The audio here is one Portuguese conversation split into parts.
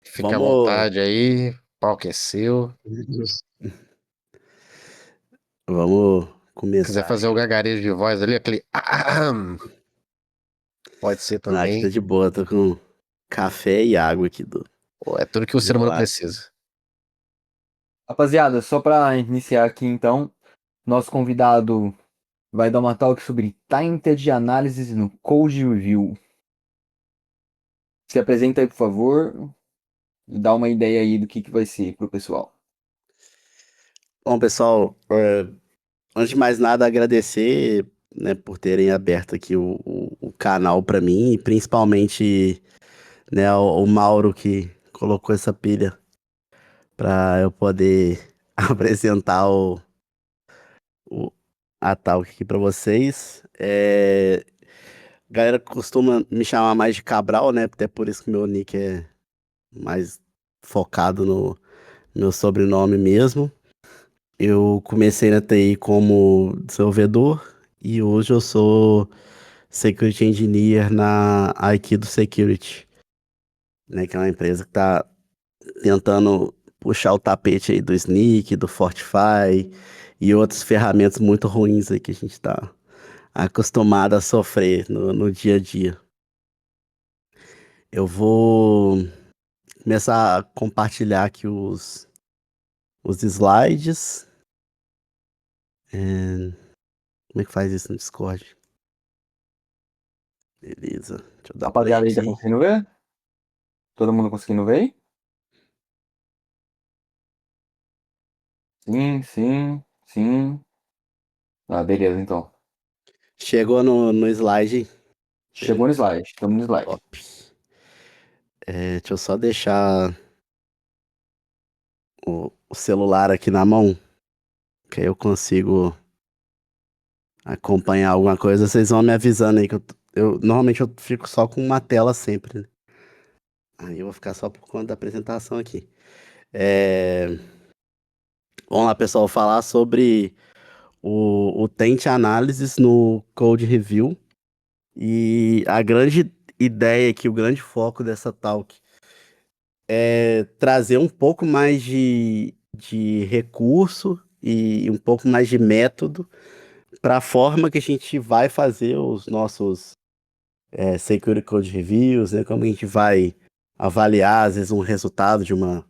Fica à Vamos, vontade aí, o palco é seu. vamos Quiser começar fazer aqui. o gagarejo de voz ali, aquele pode ser Ah, aqui tá também. de boa, tô com café e água aqui Pô, é tudo que o do ser meu humano lado. precisa. Rapaziada, só para iniciar aqui então, nosso convidado vai dar uma talk sobre Tainted Analysis no Code Review. Se apresenta aí, por favor, e dá uma ideia aí do que vai ser pro pessoal. Bom, pessoal, antes de mais nada, agradecer, né, por terem aberto aqui o canal para mim, e principalmente, né, o Mauro que colocou essa pilha para eu poder apresentar o, a talk aqui para vocês. A galera costuma me chamar mais de Cabral, né? Até por isso que meu nick é mais focado no meu sobrenome mesmo. Eu comecei na TI como desenvolvedor e hoje eu sou Security Engineer na Aikido Security, né? Que é uma empresa que está tentando puxar o tapete aí do Snyk, do Fortify e outras ferramentas muito ruins aí que a gente está acostumado a sofrer no dia a dia. Eu vou começar a compartilhar aqui os slides. Como é que faz isso no Discord? Beleza. Deixa eu dar play Rapaziada aí, tá aqui. conseguindo ver? Todo mundo conseguindo ver aí? Sim, sim, sim. Ah, beleza, então. Chegou no slide. Chegou no slide, estamos no slide. Top. Deixa eu só deixar o celular aqui na mão, que aí eu consigo acompanhar alguma coisa. Vocês vão me avisando aí que normalmente eu fico só com uma tela sempre, né? Aí eu vou ficar só por conta da apresentação aqui. É, Vamos lá, pessoal, falar sobre o Tente Analysis no Code Review. E a grande ideia aqui, o grande foco dessa talk é trazer um pouco mais de recurso e um pouco mais de método para a forma que a gente vai fazer os nossos Security Code Reviews, né? Como a gente vai avaliar, às vezes, um resultado de uma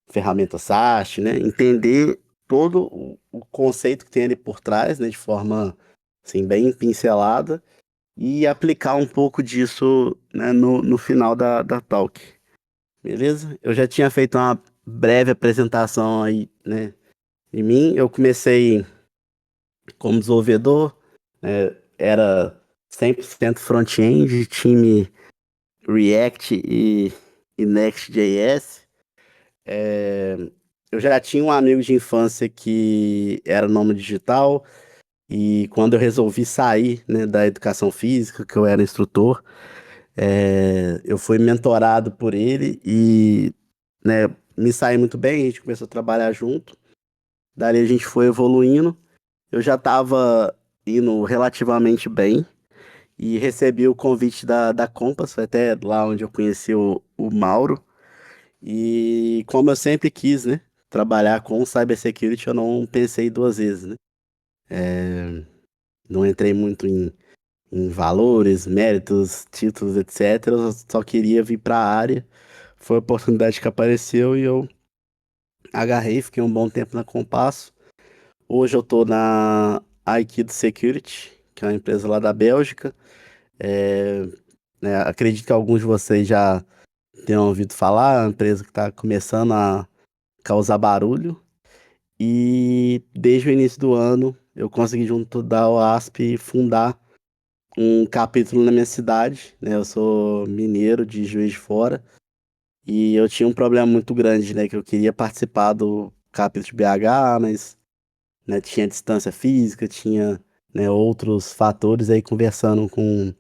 ferramenta SAST, né? Entender todo o conceito que tem ali por trás, né? De forma, assim, bem pincelada e aplicar um pouco disso, né, no final da talk, beleza? Eu já tinha feito uma breve apresentação aí, né, de mim. Eu comecei como desenvolvedor, né, era 100% front-end, time React e Next.js. É, eu já tinha um amigo de infância que era nômade digital e quando eu resolvi sair, né, da educação física, que eu era instrutor, eu fui mentorado por ele e, né, me saí muito bem, a gente começou a trabalhar junto. Dali a gente foi evoluindo. Eu já estava indo relativamente bem e recebi o convite da Compass, foi até lá onde eu conheci o Mauro. E como eu sempre quis, né, trabalhar com cybersecurity, eu não pensei duas vezes, né? Não entrei muito em valores, méritos, títulos, etc. Eu só queria vir para a área. Foi a oportunidade que apareceu e eu agarrei, fiquei um bom tempo na Compasso. Hoje eu tô na Aikido Security, que é uma empresa lá da Bélgica. É, Acredito que alguns de vocês já tenham ouvido falar, é uma empresa que está começando a causar barulho. E desde o início do ano eu consegui, junto da OASP, fundar um capítulo na minha cidade, né? Eu sou mineiro de Juiz de Fora. E eu tinha um problema muito grande, né? Que eu queria participar do capítulo de BH, mas, né, tinha distância física, tinha, né, outros fatores aí conversando com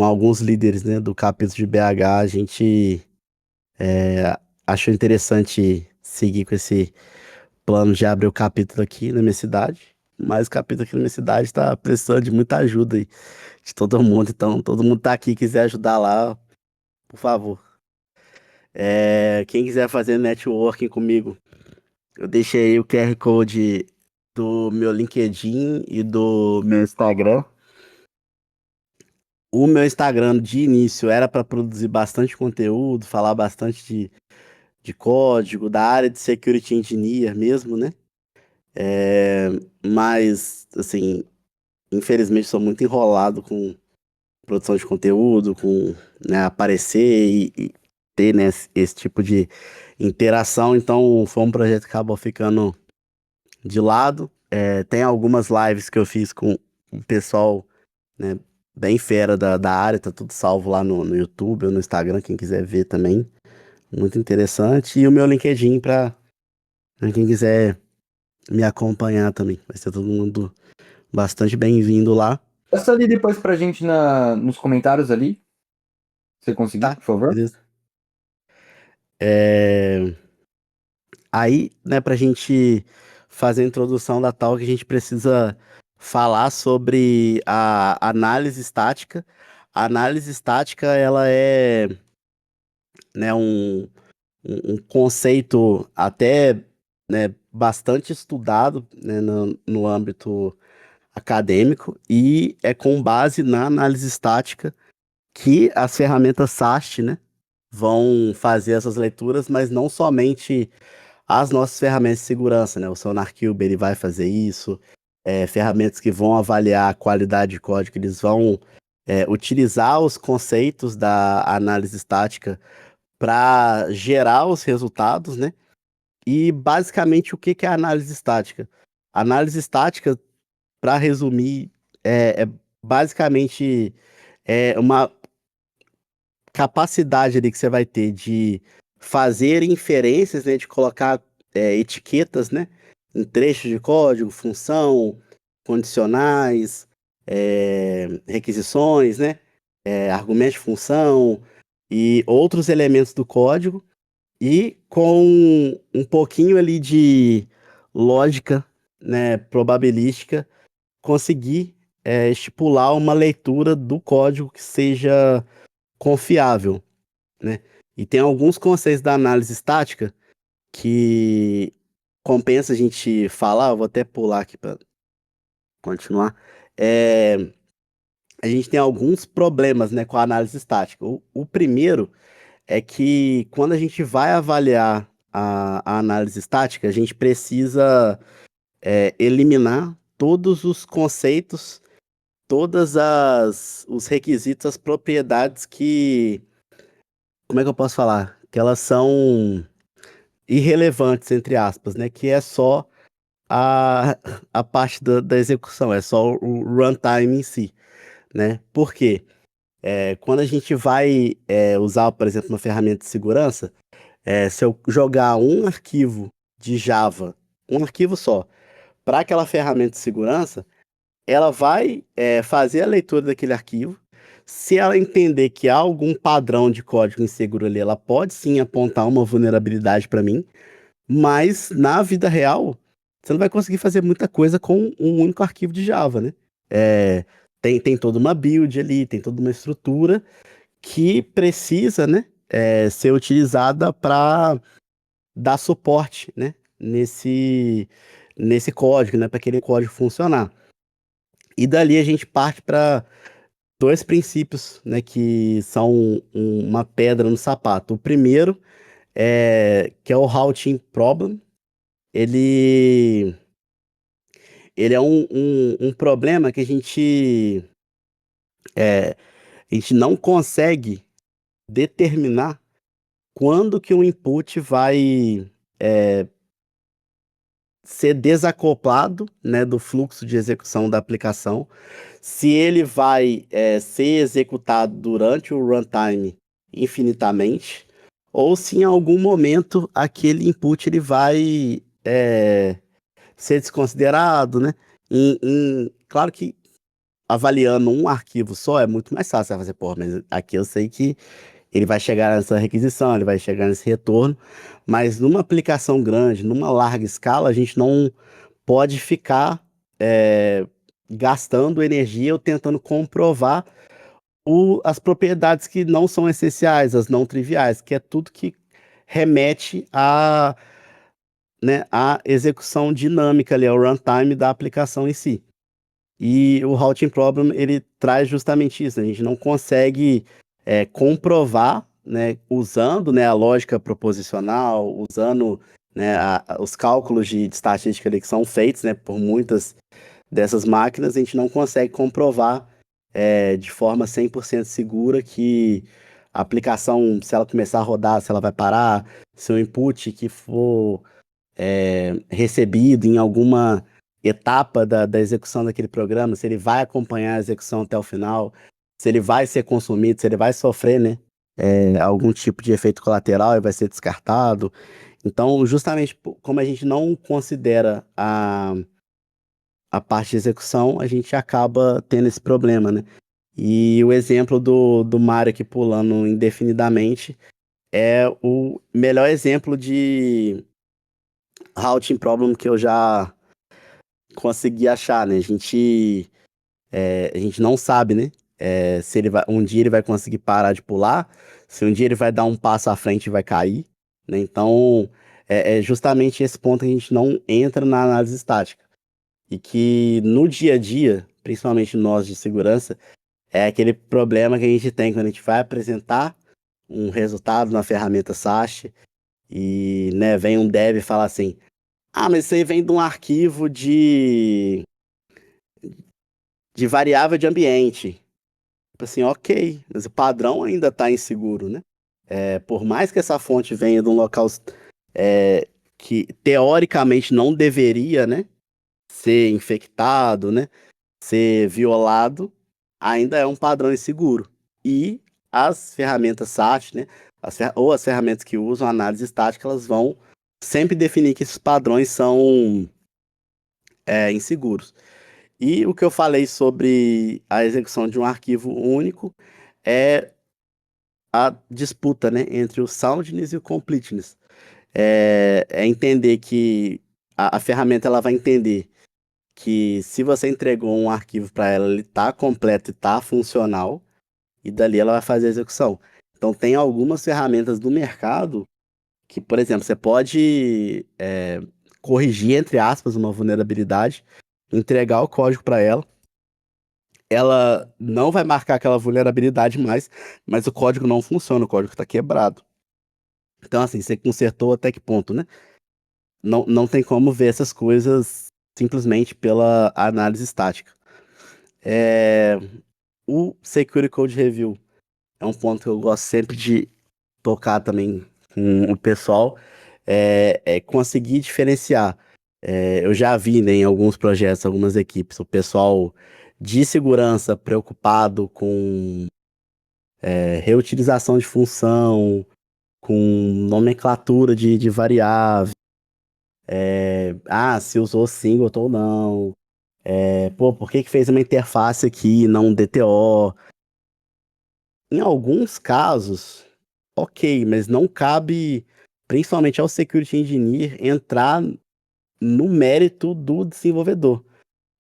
alguns líderes, né, do capítulo de BH, a gente achou interessante seguir com esse plano de abrir o capítulo aqui na minha cidade. Mas o capítulo aqui na minha cidade está precisando de muita ajuda aí, de todo mundo. Então, todo mundo tá aqui, quiser ajudar lá, por favor. Quem quiser fazer networking comigo, eu deixei aí o QR Code do meu LinkedIn e do meu Instagram. O meu Instagram de início era para produzir bastante conteúdo, falar bastante de código, da área de security engineer mesmo, né? Mas, assim, infelizmente sou muito enrolado com produção de conteúdo, com, né, aparecer e ter, né, esse tipo de interação. Então, foi um projeto que acabou ficando de lado. Tem algumas lives que eu fiz com o pessoal, né, bem fera da área, tá tudo salvo lá no YouTube ou no Instagram, quem quiser ver também. Muito interessante. E o meu LinkedIn para quem quiser me acompanhar também. Vai ser todo mundo bastante bem-vindo lá. Passa ali depois pra gente nos comentários ali. Se você conseguir, Tá, por favor. beleza? Aí, né, pra gente fazer a introdução da talk, a gente precisa falar sobre a análise estática. A análise estática, ela é, né, um conceito até, né, bastante estudado, né, no âmbito acadêmico e é com base na análise estática que as ferramentas SAST, né, vão fazer essas leituras, mas não somente as nossas ferramentas de segurança, né? O SonarQube ele vai fazer isso, ferramentas que vão avaliar a qualidade de código, eles vão utilizar os conceitos da análise estática para gerar os resultados, né? E basicamente o que que é a análise estática? A análise estática, para resumir, é basicamente uma capacidade ali que você vai ter de fazer inferências, né, de colocar etiquetas, né, em trechos de código, função, condicionais, requisições, né, argumentos de função e outros elementos do código e com um pouquinho ali de lógica, né, probabilística, conseguir estipular uma leitura do código que seja confiável, né? E tem alguns conceitos da análise estática que compensa a gente falar, eu vou até pular aqui para continuar. É, a gente tem alguns problemas, né, com a análise estática. O primeiro é que quando a gente vai avaliar a análise estática, a gente precisa eliminar todos os conceitos, todas os requisitos, as propriedades que, como é que eu posso falar? Que elas são irrelevantes, entre aspas, né? Que é só a, a parte da execução, é só o runtime em si, né? Por quê? Quando a gente vai usar, por exemplo, uma ferramenta de segurança, se eu jogar um arquivo de Java, um arquivo só, para aquela ferramenta de segurança, ela vai fazer a leitura daquele arquivo. Se ela entender que há algum padrão de código inseguro ali, ela pode sim apontar uma vulnerabilidade para mim. Mas na vida real, você não vai conseguir fazer muita coisa com um único arquivo de Java, né? Tem toda uma build ali, tem toda uma estrutura que precisa, né, ser utilizada para dar suporte, né, nesse código, né, para aquele código funcionar. E dali a gente parte para dois princípios, né, que são uma pedra no sapato. O primeiro que é o routing problem. Ele, ele é um problema que a gente não consegue determinar quando que o input vai ser desacoplado, né, do fluxo de execução da aplicação, se ele vai ser executado durante o runtime infinitamente, ou se em algum momento aquele input ele vai ser desconsiderado, né? Claro que avaliando um arquivo só é muito mais fácil. Você vai fazer, pô, mas aqui eu sei que ele vai chegar nessa requisição, ele vai chegar nesse retorno, mas numa aplicação grande, numa larga escala, a gente não pode ficar gastando energia ou tentando comprovar as propriedades que não são essenciais, as não triviais, que é tudo que remete né, à execução dinâmica ali, ao runtime da aplicação em si. E o routing problem, ele traz justamente isso, né? A gente não consegue comprovar, né, usando, né, a lógica proposicional, usando, né, os cálculos de estatística ali que são feitos, né, por muitas dessas máquinas, a gente não consegue comprovar de forma 100% segura que a aplicação, se ela começar a rodar, se ela vai parar, se o input que for recebido em alguma etapa da execução daquele programa, se ele vai acompanhar a execução até o final, se ele vai ser consumido, se ele vai sofrer, né, algum tipo de efeito colateral e vai ser descartado. Então, justamente como a gente não considera a parte de execução, a gente acaba tendo esse problema, né? E o exemplo do Mario aqui pulando indefinidamente é o melhor exemplo de routing problem que eu já consegui achar, né? A gente não sabe, né? Se ele vai, um dia ele vai conseguir parar de pular, se um dia ele vai dar um passo à frente e vai cair, né? Então, é justamente esse ponto que a gente não entra na análise estática. E que no dia a dia, principalmente nós de segurança, é aquele problema que a gente tem quando a gente vai apresentar um resultado na ferramenta SAST e, né, vem um dev e fala assim: ah, mas isso aí vem de um arquivo de variável de ambiente. Tipo assim, ok, mas o padrão ainda está inseguro, né? Por mais que essa fonte venha de um local que teoricamente não deveria, né, ser infectado, né, ser violado, ainda é um padrão inseguro. E as ferramentas SAT, né, ou as ferramentas que usam análise estática, elas vão sempre definir que esses padrões são inseguros. E o que eu falei sobre a execução de um arquivo único é a disputa, né, entre o soundness e o completeness. É entender que a ferramenta ela vai entender que se você entregou um arquivo para ela, ele está completo e está funcional, e dali ela vai fazer a execução. Então tem algumas ferramentas do mercado que, por exemplo, você pode corrigir, entre aspas, uma vulnerabilidade, entregar o código para ela não vai marcar aquela vulnerabilidade mais, mas o código não funciona, o código está quebrado. Então, assim, você consertou até que ponto, né? Não tem como ver essas coisas simplesmente pela análise estática. O Security Code Review é um ponto que eu gosto sempre de tocar também com o pessoal, é conseguir diferenciar. Eu já vi, né, em alguns projetos, algumas equipes, o pessoal de segurança preocupado com reutilização de função, com nomenclatura de variável, se usou singleton ou não, por que que fez uma interface aqui, não um DTO. Em alguns casos, ok, mas não cabe, principalmente ao security engineer, entrar no mérito do desenvolvedor.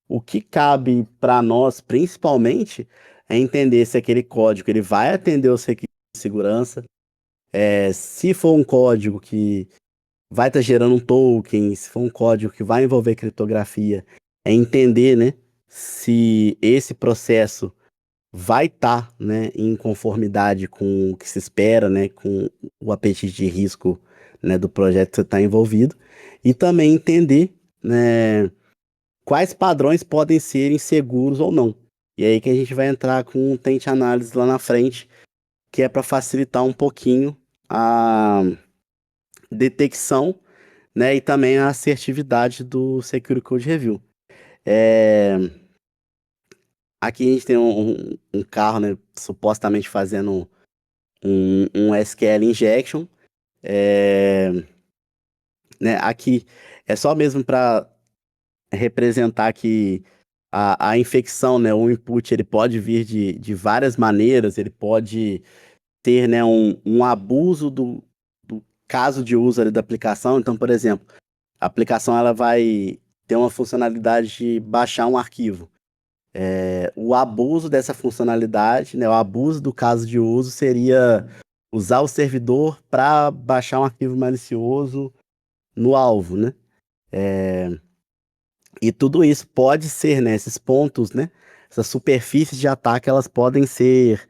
O que cabe para nós, principalmente, é entender se aquele código ele vai atender os requisitos de segurança, se for um código que vai estar gerando um token, se for um código que vai envolver criptografia, é entender, né, se esse processo vai estar, né, em conformidade com o que se espera, né, com o apetite de risco, né, do projeto que você está envolvido, e também entender, né, quais padrões podem ser inseguros ou não. E aí que a gente vai entrar com um tente análise lá na frente, que é para facilitar um pouquinho a detecção, né, e também a assertividade do Security Code Review. Aqui a gente tem um carro, né, supostamente fazendo um SQL injection, é, né, aqui é só mesmo para representar que a infecção, né, o input, ele pode vir de várias maneiras, ele pode ter, né, um abuso do caso de uso ali da aplicação. Então, por exemplo, a aplicação ela vai ter uma funcionalidade de baixar um arquivo. O abuso dessa funcionalidade, né, o abuso do caso de uso seria usar o servidor para baixar um arquivo malicioso no alvo, né? E tudo isso pode ser, né? Esses pontos, né? Essas superfícies de ataque, elas podem ser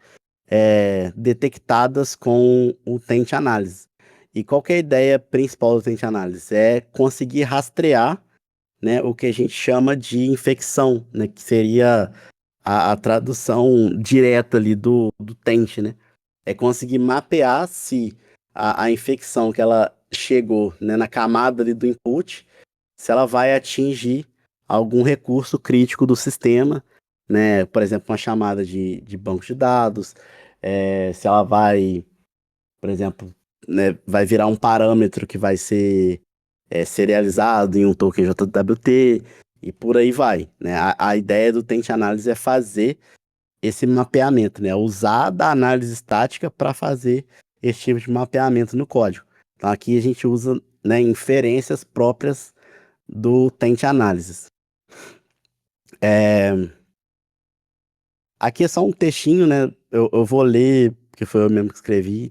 detectadas com o Tente Análise. E qual que é a ideia principal do Tente Análise? É conseguir rastrear, né, o que a gente chama de infecção, né? Que seria a tradução direta ali do Tente, né? É conseguir mapear se a infecção que ela chegou, né, na camada ali do input, se ela vai atingir algum recurso crítico do sistema, né? Por exemplo, uma chamada de banco de dados, se ela vai, por exemplo, né, vai virar um parâmetro que vai ser serializado em um token JWT e por aí vai, né? A ideia do Tente Análise é fazer esse mapeamento, né? Usar da análise estática para fazer esse tipo de mapeamento no código. Então aqui a gente usa, né, inferências próprias do Tente Análises. Aqui é só um textinho, né? Eu vou ler, porque foi eu mesmo que escrevi.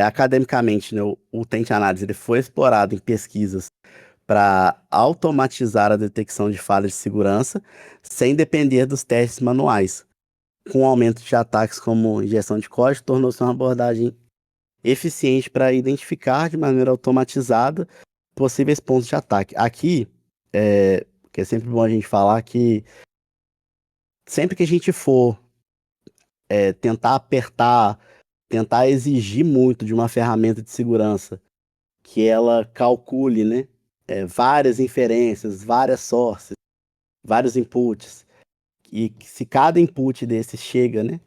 Academicamente, né, o Tente Análise ele foi explorado em pesquisas para automatizar a detecção de falhas de segurança sem depender dos testes manuais. Com o aumento de ataques como injeção de código, tornou-se uma abordagem eficiente para identificar de maneira automatizada possíveis pontos de ataque. Aqui, que é sempre bom a gente falar que sempre que a gente for tentar apertar, tentar exigir muito de uma ferramenta de segurança, que ela calcule, né, várias inferências, várias sources, vários inputs, e que se cada input desse chega, né,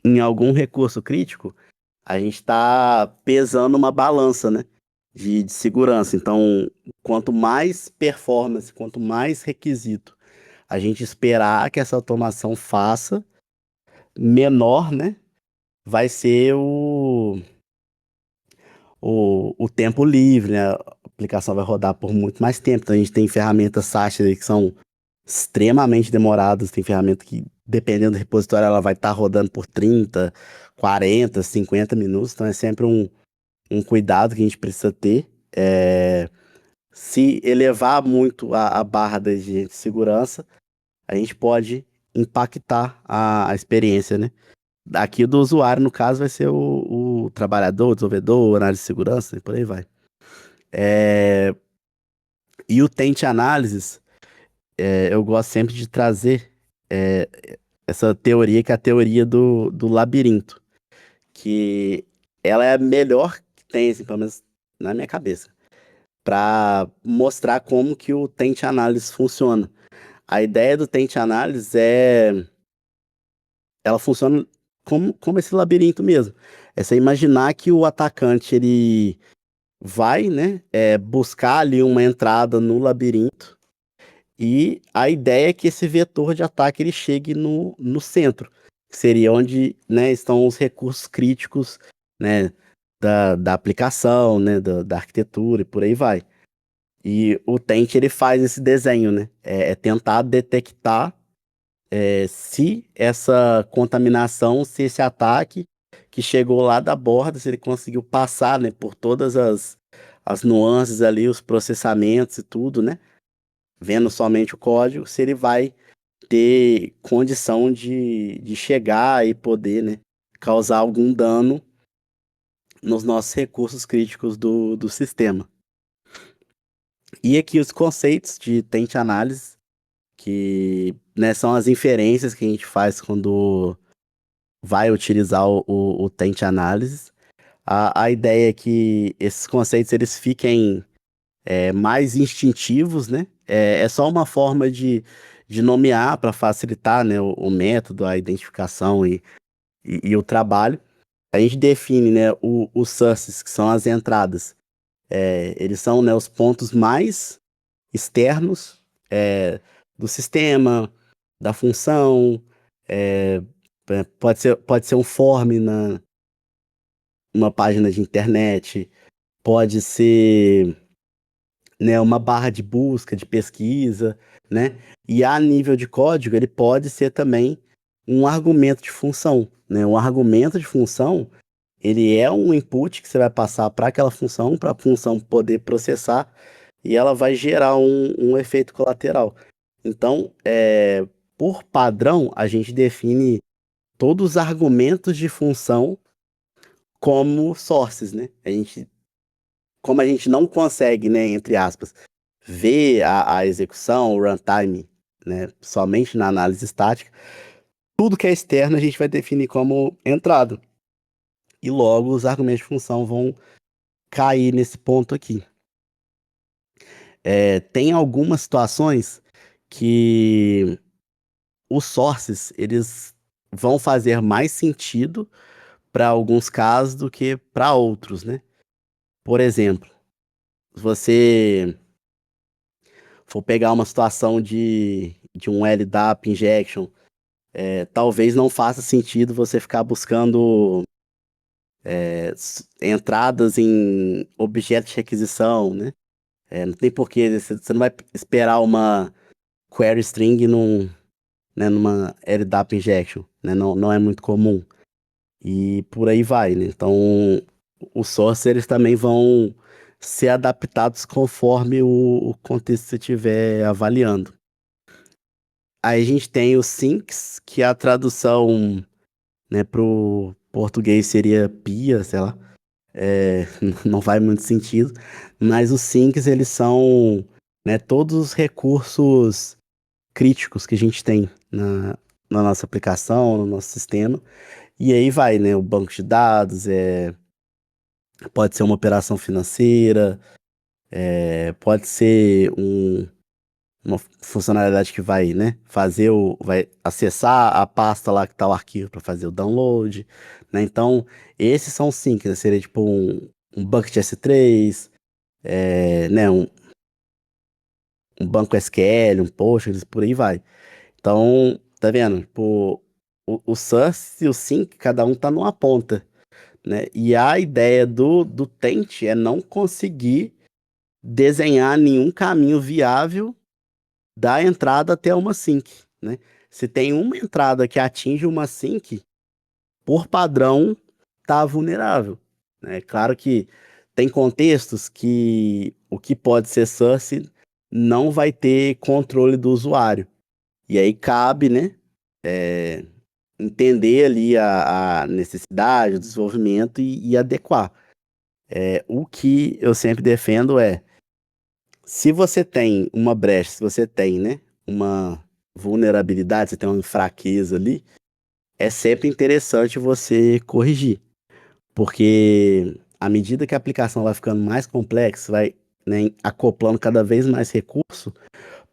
em algum recurso crítico, a gente está pesando uma balança, né, de segurança. Então, quanto mais performance, quanto mais requisito a gente esperar que essa automação faça, menor, né, vai ser o tempo livre, né? A aplicação vai rodar por muito mais tempo. Então a gente tem ferramentas SaaS aí que são extremamente demoradas, tem ferramenta que, dependendo do repositório, ela vai estar rodando por 30, 40, 50 minutos. Então é sempre um cuidado que a gente precisa ter. Se elevar muito a barra da exigência de segurança, a gente pode impactar a experiência, né? Aqui do usuário, no caso, vai ser o trabalhador, o desenvolvedor, análise de segurança e por aí vai. E o Tente Análises, eu gosto sempre de trazer é, essa teoria, que é a teoria do labirinto, que ela é a melhor que tem, assim, pelo menos na minha cabeça, para mostrar como que o Tente Análises funciona. A ideia do Tente Análises ela funciona como esse labirinto mesmo. É você imaginar que o atacante, ele vai, né, buscar ali uma entrada no labirinto, e a ideia é que esse vetor de ataque ele chegue no centro, que seria onde, né, estão os recursos críticos, né, da aplicação, né, da arquitetura e por aí vai. E o Tente ele faz esse desenho, né, é tentar detectar se essa contaminação, se esse ataque que chegou lá da borda, se ele conseguiu passar, né, por todas as nuances ali, os processamentos e tudo, né, vendo somente o código, se ele vai ter condição de chegar e poder, né, causar algum dano nos nossos recursos críticos do sistema. E aqui os conceitos de Tente Análise, que, né, são as inferências que a gente faz quando vai utilizar o Tente Análise. A ideia é que esses conceitos eles fiquem mais instintivos, né? É só uma forma de nomear para facilitar, né, o método, a identificação e o trabalho. A gente define, né, os sources, que são as entradas. Eles são, né, os pontos mais externos do sistema, da função. é, pode ser um form numa página de internet, pode ser, né, uma barra de busca, de pesquisa, né? E a nível de código, ele pode ser também um argumento de função, né? Um argumento de função ele é um input que você vai passar para aquela função, para a função poder processar, e ela vai gerar um efeito colateral. Então, por padrão, a gente define todos os argumentos de função como sources, né? Como a gente não consegue, né, entre aspas, ver a execução, o runtime, né, somente na análise estática, tudo que é externo a gente vai definir como entrada. E logo os argumentos de função vão cair nesse ponto aqui. Tem algumas situações que os sources, eles vão fazer mais sentido para alguns casos do que para outros, né? Por exemplo, se você for pegar uma situação de um LDAP injection, talvez não faça sentido você ficar buscando entradas em objetos de requisição, né? Não tem porquê, você não vai esperar uma query string numa LDAP injection, né? Não é muito comum. E por aí vai, né? Então, os sources eles também vão ser adaptados conforme o contexto que você estiver avaliando. Aí a gente tem os sinks, que a tradução, né, pro português seria pia, sei lá. Não faz muito sentido. Mas os sinks, eles são, né, todos os recursos críticos que a gente tem na nossa aplicação, no nosso sistema. E aí vai, né? O banco de dados, pode ser uma operação financeira, pode ser uma funcionalidade que vai, né, vai acessar a pasta lá que está o arquivo para fazer o download, né? Então, esses são os syncs, né? Seria tipo um bucket S3, né, um banco SQL, um Postgres, por aí vai. Então, tá vendo? Tipo, o source e o sync, cada um tá numa ponta, né? E a ideia do Tent é não conseguir desenhar nenhum caminho viável da entrada até uma sync, né? Se tem uma entrada que atinge uma sync, por padrão, tá vulnerável, né? Claro que tem contextos que o que pode ser source não vai ter controle do usuário. E aí cabe, né, entender ali a necessidade, o desenvolvimento e adequar. O que eu sempre defendo se você tem uma brecha, se você tem, né, uma vulnerabilidade, você tem uma fraqueza ali, é sempre interessante você corrigir, porque à medida que a aplicação vai ficando mais complexa, vai, né, acoplando cada vez mais recurso,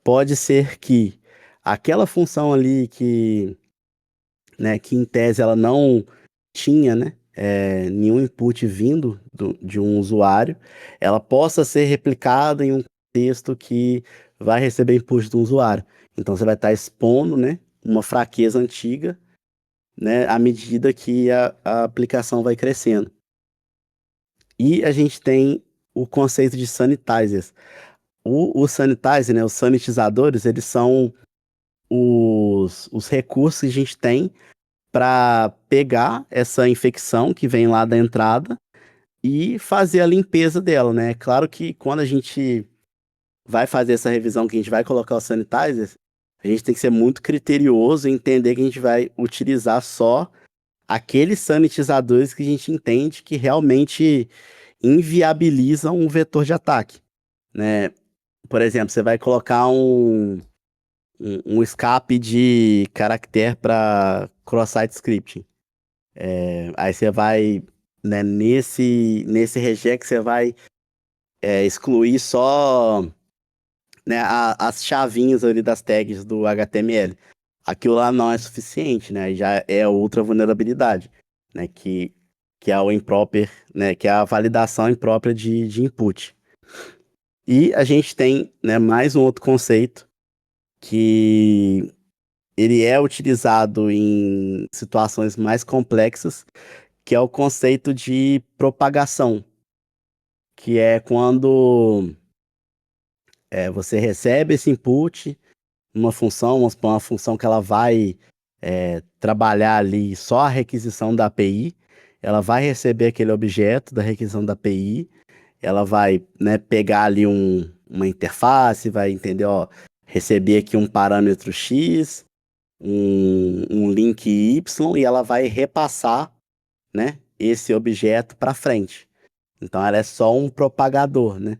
pode ser que aquela função ali que em tese ela não tinha, né, nenhum input vindo de um usuário, ela possa ser replicada em um texto que vai receber input do usuário. Então você vai estar expondo, né, uma fraqueza antiga, né, à medida que a aplicação vai crescendo. E a gente tem o conceito de sanitizers. O sanitizer, né, os sanitizadores, eles são os recursos que a gente tem para pegar essa infecção que vem lá da entrada e fazer a limpeza dela, né? Claro que quando a gente vai fazer essa revisão, que a gente vai colocar os sanitizers, a gente tem que ser muito criterioso e entender que a gente vai utilizar só aqueles sanitizadores que a gente entende que realmente inviabilizam um vetor de ataque, né? Por exemplo, você vai colocar um escape de caractere para cross-site scripting. Aí você vai, né, nesse regex, você vai excluir só, né, as chavinhas ali das tags do HTML. Aquilo lá não é suficiente, né? Já é outra vulnerabilidade, né? Que é o improper, né? Que é a validação imprópria de input. E a gente tem, né, mais um outro conceito que ele é utilizado em situações mais complexas, que é o conceito de propagação, que é quando você recebe esse input, uma função, vamos supor, uma função que ela vai trabalhar ali só a requisição da API, ela vai receber aquele objeto da requisição da API, ela vai, né, pegar ali uma interface, vai entender, ó, receber aqui um parâmetro X, um link Y, e ela vai repassar, né, esse objeto para frente. Então ela é só um propagador, né?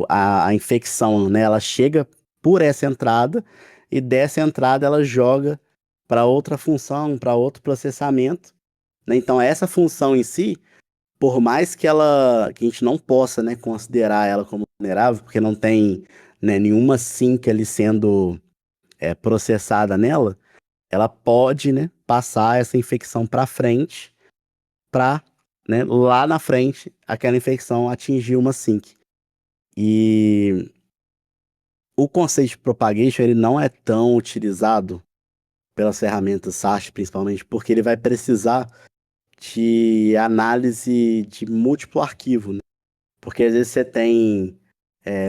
A infecção, né, ela chega por essa entrada e dessa entrada ela joga para outra função, para outro processamento, né? Então essa função em si, por mais que a gente não possa, né, considerar ela como vulnerável, porque não tem, né, nenhuma sync ali sendo processada nela, ela pode, né, passar essa infecção para frente para, né, lá na frente aquela infecção atingir uma sync. E o conceito de propagation ele não é tão utilizado pelas ferramentas SAST, principalmente, porque ele vai precisar de análise de múltiplo arquivo, né? Porque às vezes você tem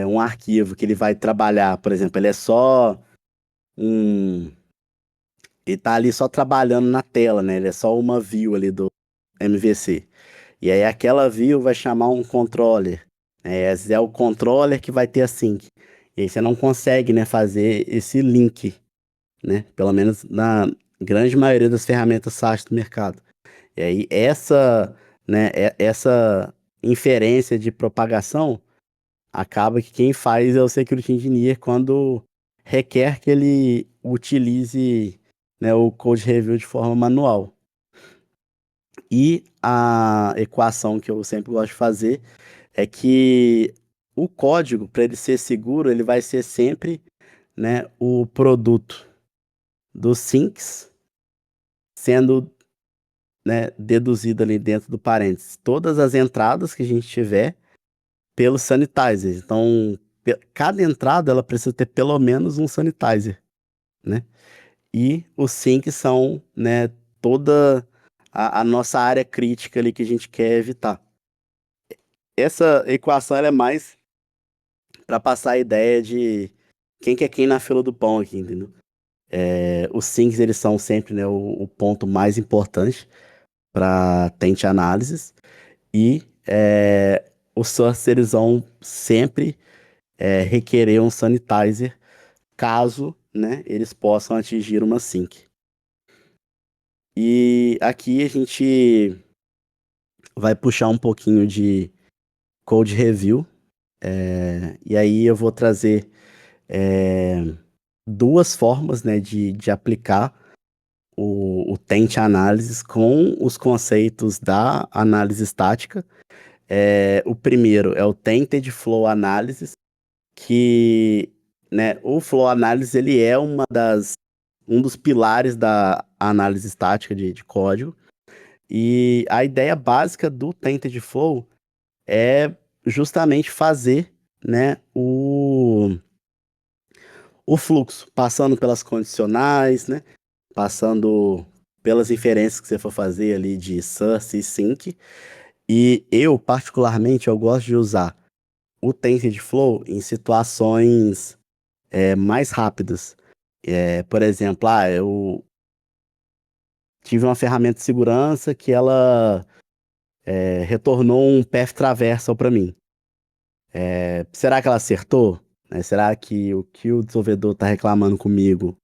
um arquivo que ele vai trabalhar, por exemplo, ele é só um. Ele tá ali só trabalhando na tela, né? Ele é só uma view ali do MVC. E aí aquela view vai chamar um controller. É o controller que vai ter a sync. E aí você não consegue, né, fazer esse link, né? Pelo menos na grande maioria das ferramentas SaaS do mercado. E aí essa inferência de propagação acaba que quem faz é o Security Engineer quando requer que ele utilize, né, o code review de forma manual. E a equação que eu sempre gosto de fazer é que o código, para ele ser seguro, ele vai ser sempre, né, o produto dos syncs sendo, né, deduzido ali dentro do parênteses. Todas as entradas que a gente tiver pelos sanitizers. Então, cada entrada ela precisa ter pelo menos um sanitizer, né? E os syncs são, né, toda a nossa área crítica ali que a gente quer evitar. Essa equação ela é mais para passar a ideia de quem que é quem na fila do pão aqui, entendeu? Os syncs eles são sempre, né, o ponto mais importante para tente análises e os sources eles vão sempre requerer um sanitizer caso, né, eles possam atingir uma sync. E aqui a gente vai puxar um pouquinho de code review, e aí eu vou trazer duas formas, né, de aplicar o Taint Analysis com os conceitos da análise estática. O primeiro é o Tainted Flow Analysis, que, né, o Flow Analysis ele é um dos pilares da análise estática de código. E a ideia básica do Tainted Flow é justamente fazer, né, o fluxo, passando pelas condicionais, né, passando pelas inferências que você for fazer ali de source e sync. E eu, particularmente, eu gosto de usar o Tainted Flow em situações mais rápidas. Por exemplo, eu tive uma ferramenta de segurança que ela retornou um path traversal para mim. Será que ela acertou? Né? Será que o desenvolvedor está reclamando comigo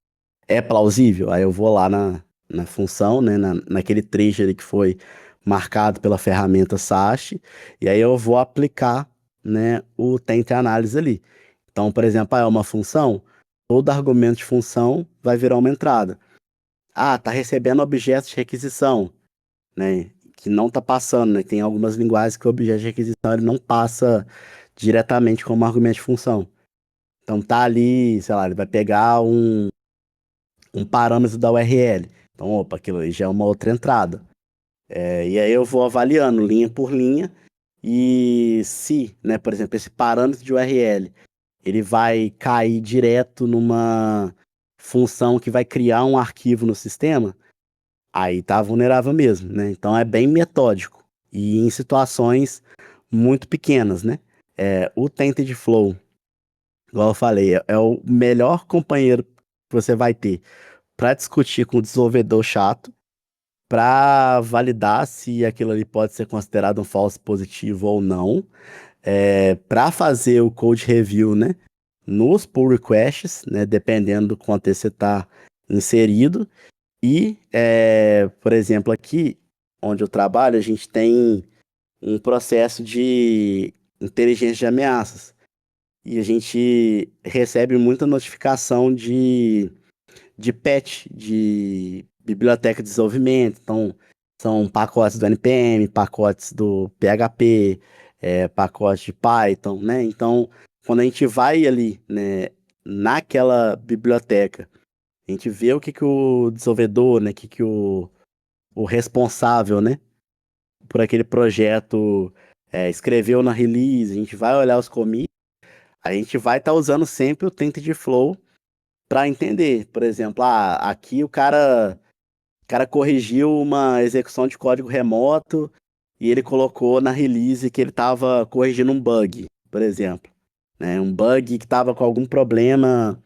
é plausível? Aí eu vou lá na função, né, naquele trecho ali que foi marcado pela ferramenta SAST, e aí eu vou aplicar, né, o Taint Analysis ali. Então, por exemplo, é uma função, todo argumento de função vai virar uma entrada. Tá recebendo objeto de requisição, né, que não tá passando, né? Tem algumas linguagens que o objeto de requisição ele não passa diretamente como argumento de função. Então tá ali, sei lá, ele vai pegar um parâmetro da URL. Então, opa, aquilo aí já é uma outra entrada. E aí eu vou avaliando linha por linha e se, né, por exemplo, esse parâmetro de URL, ele vai cair direto numa função que vai criar um arquivo no sistema, aí tá vulnerável mesmo, né? Então é bem metódico e em situações muito pequenas, né? O Tainted Flow, igual eu falei, é o melhor companheiro que você vai ter para discutir com o desenvolvedor chato, para validar se aquilo ali pode ser considerado um false positivo ou não, para fazer o code review, né, nos pull requests, né, dependendo do contexto que você está inserido. E, por exemplo, aqui onde eu trabalho, a gente tem um processo de inteligência de ameaças. E a gente recebe muita notificação de patch, de biblioteca de desenvolvimento. Então, são pacotes do NPM, pacotes do PHP, pacotes de Python, né? Então, quando a gente vai ali, né, naquela biblioteca, a gente vê o que que o desenvolvedor, né, que o responsável, né, por aquele projeto escreveu na release, a gente vai olhar os commits, a gente vai estar usando sempre o Tainted para entender. Por exemplo, aqui o cara corrigiu uma execução de código remoto e ele colocou na release que ele estava corrigindo um bug, por exemplo, né? Um bug que estava com algum problema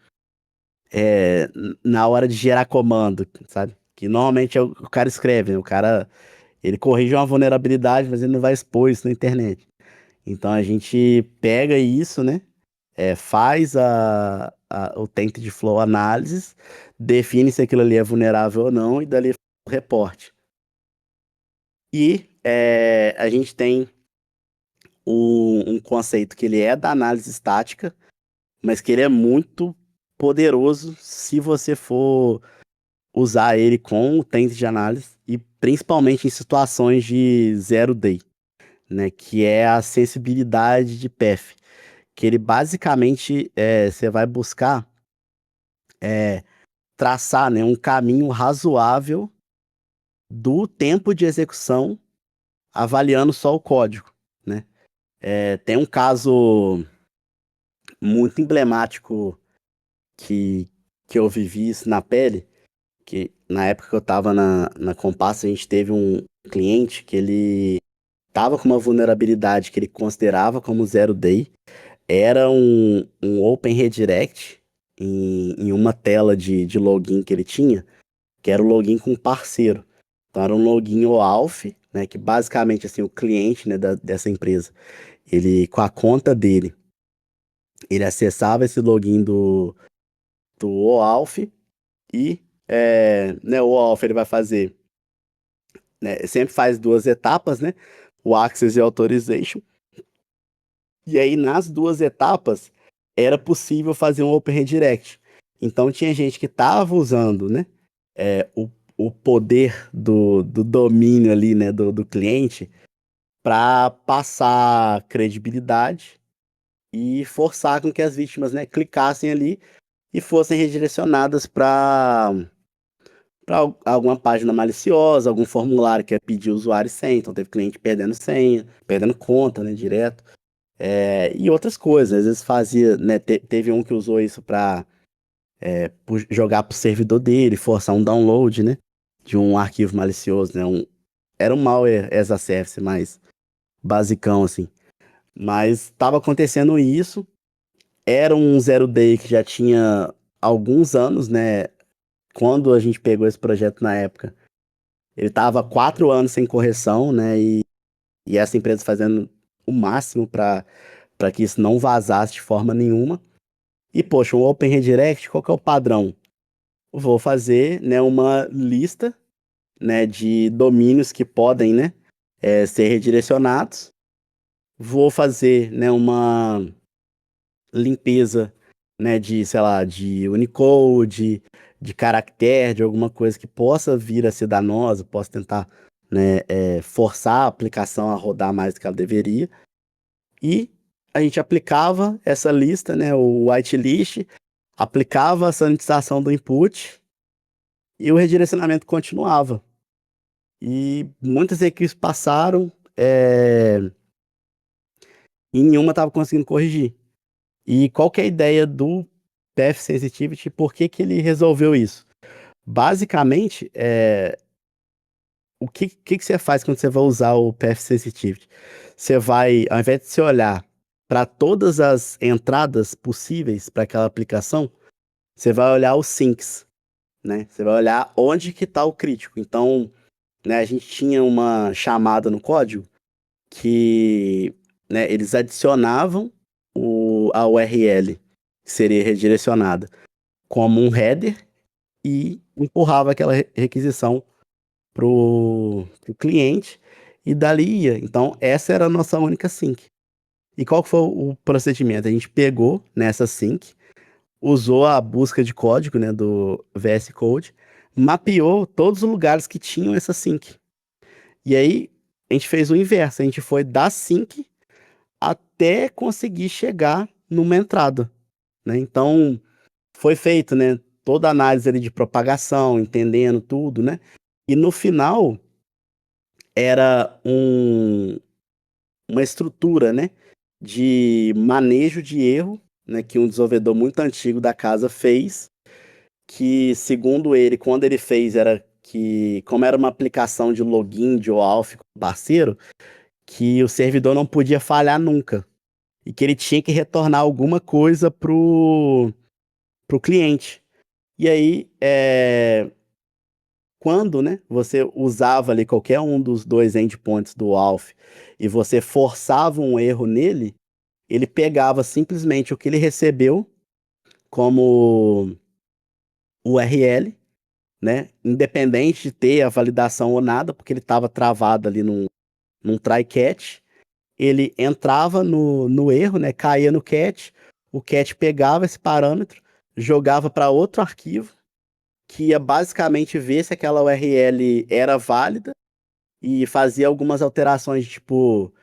na hora de gerar comando, sabe? Que normalmente é o cara escreve, né? O cara ele corrige uma vulnerabilidade, mas ele não vai expor isso na internet. Então a gente pega isso, né? Faz o Tainted Flow Analysis, define se aquilo ali é vulnerável ou não, e dali o reporte. E a gente tem um conceito que ele é da análise estática, mas que ele é muito poderoso se você for usar ele com o Tainted de análise, e principalmente em situações de zero day, né? Que é a sensibilidade de path. Que ele basicamente você vai buscar traçar, né, um caminho razoável do tempo de execução avaliando só o código, né? Tem um caso muito emblemático que, que eu vivi isso na pele, que na época que eu estava na Compass, a gente teve um cliente que ele estava com uma vulnerabilidade que ele considerava como zero day, era um Open Redirect em uma tela de login que ele tinha, que era o login com um parceiro. Então era um login OAuth, né, que basicamente assim, o cliente, né, dessa empresa, ele com a conta dele, ele acessava esse login do OAuth e né, o OAuth ele vai fazer, né, sempre faz duas etapas, né, o Access e Authorization. E aí nas duas etapas era possível fazer um Open Redirect. Então tinha gente que estava usando, né, o poder do domínio ali, né, do cliente para passar credibilidade e forçar com que as vítimas, né, clicassem ali e fossem redirecionadas para alguma página maliciosa, algum formulário que ia pedir usuário e senha. Então teve cliente perdendo senha, perdendo conta, né, direto. E outras coisas. Às vezes fazia, né, teve um que usou isso para jogar pro servidor dele, forçar um download, né, de um arquivo malicioso, né, era um malware as a service mais basicão, assim. Mas estava acontecendo isso, era um zero day que já tinha alguns anos, né, quando a gente pegou esse projeto na época. Ele estava 4 anos sem correção, né, e essa empresa fazendo o máximo para que isso não vazasse de forma nenhuma. E, poxa, o Open Redirect, qual que é o padrão? Vou fazer, né, uma lista, né, de domínios que podem, né, ser redirecionados. Vou fazer, né, uma limpeza, né, de, sei lá, de Unicode, de caractere, de alguma coisa que possa vir a ser danosa, possa tentar, né, forçar a aplicação a rodar mais do que ela deveria. E a gente aplicava essa lista, né, o whitelist, aplicava a sanitização do input e o redirecionamento continuava. E muitas equipes passaram e nenhuma estava conseguindo corrigir. E qual que é a ideia do Path Sensitivity e por que que ele resolveu isso? Basicamente, o que você faz quando você vai usar o Path Sensitivity? Você vai, ao invés de você olhar para todas as entradas possíveis para aquela aplicação, você vai olhar os sinks, né? Você vai olhar onde que está o crítico. Então, né, a gente tinha uma chamada no código que, né, eles adicionavam a URL que seria redirecionada como um header e empurrava aquela requisição pro cliente e dali ia. Então, essa era a nossa única sync. E qual que foi o procedimento? A gente pegou nessa sync, usou a busca de código, né, do VS Code, mapeou todos os lugares que tinham essa sync. E aí, a gente fez o inverso. A gente foi da sync até conseguir chegar numa entrada, né? Então, foi feito, né, toda a análise ali de propagação, entendendo tudo, né? E no final, era uma estrutura, né, de manejo de erro, né, que um desenvolvedor muito antigo da casa fez, que segundo ele, quando ele fez, era que, como era uma aplicação de login de OAuth com o parceiro, que o servidor não podia falhar nunca, e que ele tinha que retornar alguma coisa pro cliente. E aí, quando, né, você usava ali qualquer um dos dois endpoints do Alf e você forçava um erro nele, ele pegava simplesmente o que ele recebeu como URL, né, independente de ter a validação ou nada, porque ele estava travado ali num try catch, ele entrava no erro, né, caía no catch, o catch pegava esse parâmetro, jogava para outro arquivo, que ia basicamente ver se aquela URL era válida e fazia algumas alterações, tipo,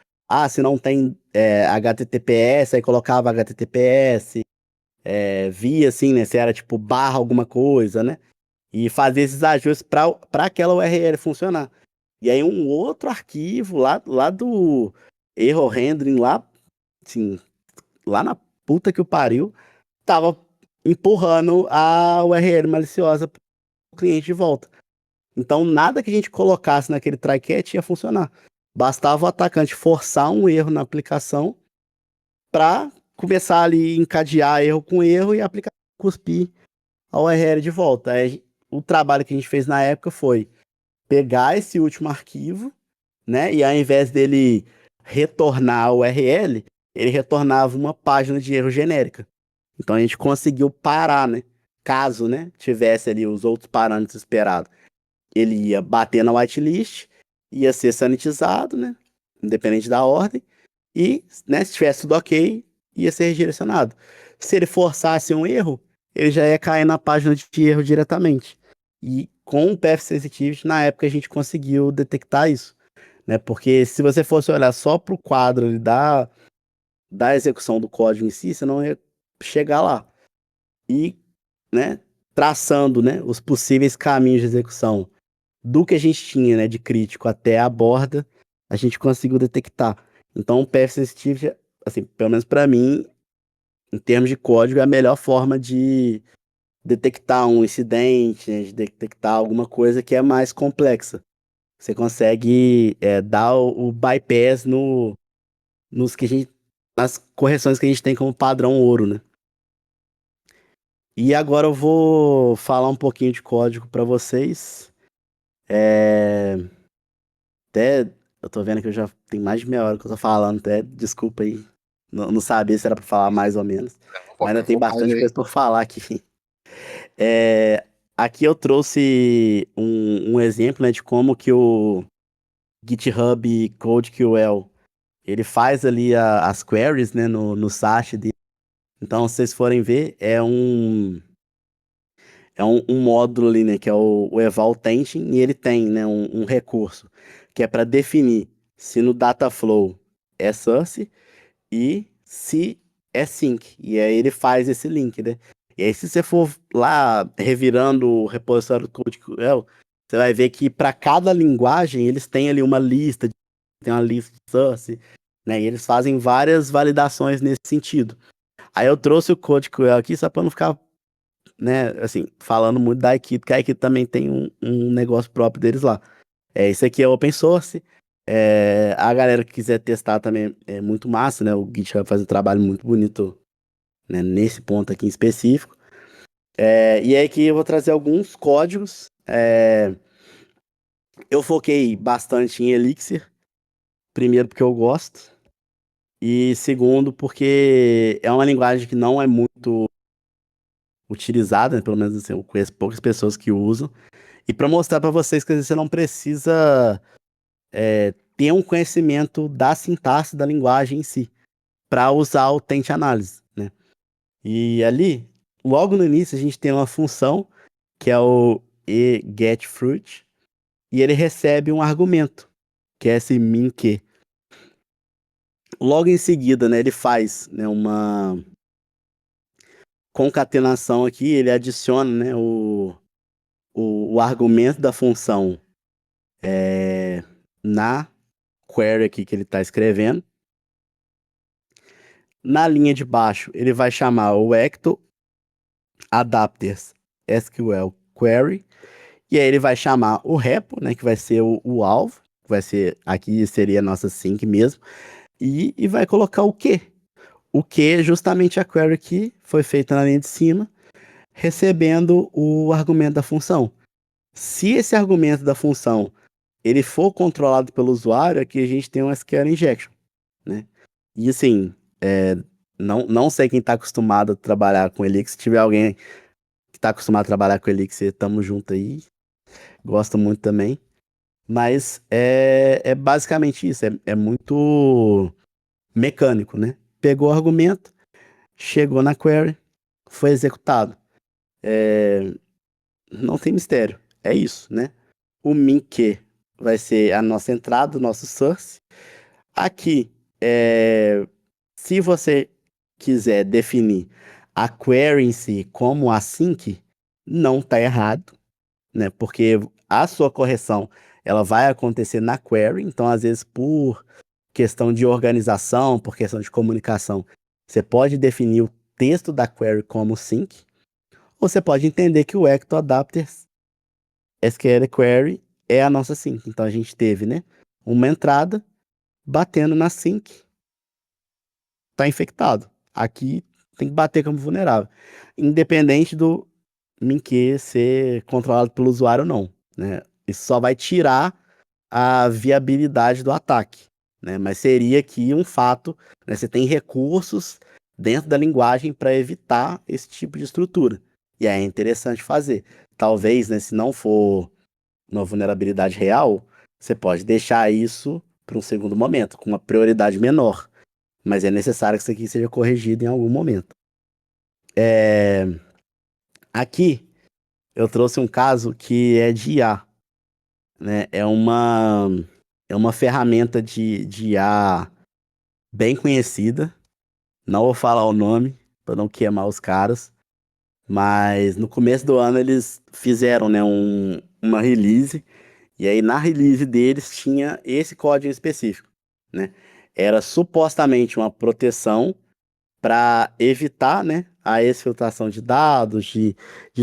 se não tem HTTPS, aí colocava HTTPS, via assim, né, se era tipo barra alguma coisa, né, e fazia esses ajustes para aquela URL funcionar. E aí um outro arquivo lá do error handling, lá, assim, lá na puta que o pariu, tava empurrando a URL maliciosa pro cliente de volta. Então, nada que a gente colocasse naquele try catch ia funcionar. Bastava o atacante forçar um erro na aplicação para começar ali encadear erro com erro e a aplicação cuspir a URL de volta. Aí, o trabalho que a gente fez na época foi pegar esse último arquivo, né? E ao invés dele retornar a URL, ele retornava uma página de erro genérica. Então a gente conseguiu parar, né? Caso, né, tivesse ali os outros parâmetros esperados, ele ia bater na whitelist, ia ser sanitizado, né? Independente da ordem. E, né, se tivesse tudo ok, ia ser redirecionado. Se ele forçasse um erro, ele já ia cair na página de erro diretamente. E com o Path Sensitivity, na época, a gente conseguiu detectar isso, né? Porque se você fosse olhar só para o quadro ali da execução do código em si, você não ia chegar lá. E, né, traçando, né, os possíveis caminhos de execução do que a gente tinha, né, de crítico até a borda, a gente conseguiu detectar. Então, o Path Sensitivity, assim, pelo menos para mim, em termos de código, é a melhor forma de detectar um incidente, né, de detectar alguma coisa que é mais complexa. Você consegue dar o bypass nos que a gente, nas correções que a gente tem como padrão ouro, né? E agora eu vou falar um pouquinho de código para vocês. Até eu tô vendo que eu já tem mais de meia hora que eu tô falando, até desculpa aí. Não sabia se era para falar mais ou menos. Mas ainda tem bastante coisa por falar aqui. Aqui eu trouxe um exemplo, né, de como que o GitHub CodeQL ele faz ali as queries, né, no site dele. Então, se vocês forem ver, é um módulo ali, né, que é o eval tension, e ele tem, né, um recurso que é para definir se no Dataflow é source e se é sync. E aí ele faz esse link, né? E aí se você for lá revirando o repositório do CodeQL, você vai ver que para cada linguagem eles têm ali uma lista, tem uma lista de source, né? E eles fazem várias validações nesse sentido. Aí eu trouxe o CodeQL aqui só para não ficar, né, assim, falando muito da Aikito, porque a Aikito também tem um negócio próprio deles lá. Esse aqui é open source. A galera que quiser testar também é muito massa, né? O GitHub faz um trabalho muito bonito, né, nesse ponto aqui em específico. E aí aqui eu vou trazer alguns códigos Eu foquei bastante em Elixir, primeiro porque eu gosto, e segundo porque é uma linguagem que não é muito utilizada, né? Pelo menos assim, eu conheço poucas pessoas que usam. E para mostrar para vocês que às vezes você não precisa ter um conhecimento da sintaxe da linguagem em si para usar o Tente Análise, né? E ali, logo no início, a gente tem uma função que é o eGetFruit e ele recebe um argumento, que é esse min_que. Logo em seguida, né, ele faz, né, uma concatenação aqui, ele adiciona, né, o argumento da função na query aqui que ele está escrevendo. Na linha de baixo, ele vai chamar o Ecto Adapters SQL Query, e aí ele vai chamar o repo, né, que vai ser o alvo, que vai ser, aqui seria a nossa sync mesmo, e vai colocar o que. O que é justamente a query que foi feita na linha de cima, recebendo o argumento da função. Se esse argumento da função ele for controlado pelo usuário, aqui a gente tem um SQL injection, né? E assim, não sei quem está acostumado a trabalhar com Elixir. Se tiver alguém que está acostumado a trabalhar com Elixir, tamo junto aí. Gosto muito também. Mas é basicamente isso. É muito mecânico, né? Pegou o argumento, chegou na query, foi executado. Não tem mistério. É isso, né? O min_que vai ser a nossa entrada, o nosso source. Aqui, se você quiser definir a query em si como async, não está errado, né? Porque a sua correção ela vai acontecer na query, então às vezes por questão de organização, por questão de comunicação, você pode definir o texto da query como sync, ou você pode entender que o Ecto Adapters SQL Query é a nossa sync. Então a gente teve, né, uma entrada batendo na sync, tá infectado. Aqui tem que bater como vulnerável, independente do min_que ser controlado pelo usuário ou não, né? Isso só vai tirar a viabilidade do ataque, né? Mas seria aqui um fato, né? Você tem recursos dentro da linguagem para evitar esse tipo de estrutura. E aí é interessante fazer. Talvez, né, se não for uma vulnerabilidade real, você pode deixar isso para um segundo momento, com uma prioridade menor. Mas é necessário que isso aqui seja corrigido em algum momento. Aqui eu trouxe um caso que é de IA, né? É uma ferramenta de IA bem conhecida. Não vou falar o nome para não queimar os caras, mas no começo do ano eles fizeram, né, uma release, e aí na release deles tinha esse código específico, né? Era supostamente uma proteção para evitar, né, a exfiltração de dados, de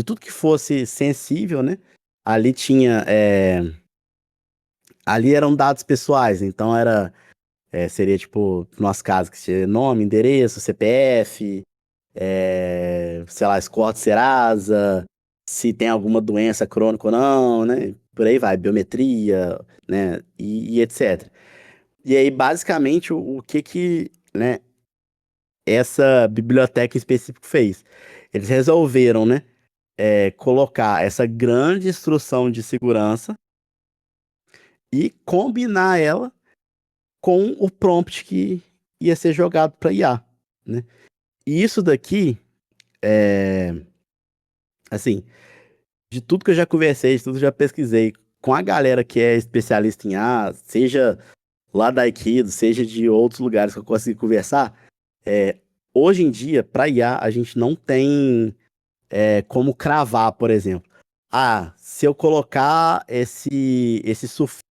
tudo que fosse sensível, né? Ali tinha, ali eram dados pessoais, então seria tipo, no nosso caso, que seria nome, endereço, CPF, sei lá, score de Serasa, se tem alguma doença crônica ou não, né? Por aí vai, biometria, né? E etc. E aí, basicamente, o que, né, essa biblioteca específica fez? Eles resolveram, né, colocar essa grande instrução de segurança e combinar ela com o prompt que ia ser jogado para IA, né? E isso daqui, assim, de tudo que eu já conversei, de tudo que eu já pesquisei com a galera que é especialista em IA, seja lá da Aikido, seja de outros lugares que eu consegui conversar, hoje em dia, para IA, a gente não tem como cravar, por exemplo. Se eu colocar esse sufixo,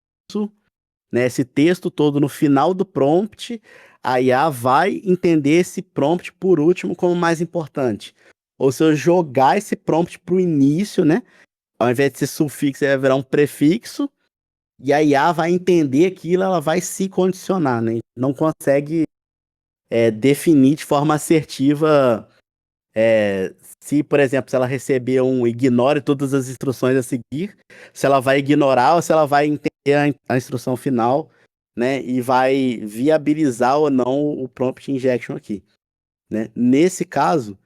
né, esse texto todo no final do prompt, a IA vai entender esse prompt por último como mais importante. Ou se eu jogar esse prompt para o início, né, ao invés de ser sufixo, ele vai virar um prefixo, e a IA vai entender aquilo, ela vai se condicionar, né? Não consegue definir de forma assertiva Se, por exemplo, se ela receber um ignore todas as instruções a seguir, se ela vai ignorar ou se ela vai entender a instrução final, né? E vai viabilizar ou não o prompt injection aqui, né? Nesse caso,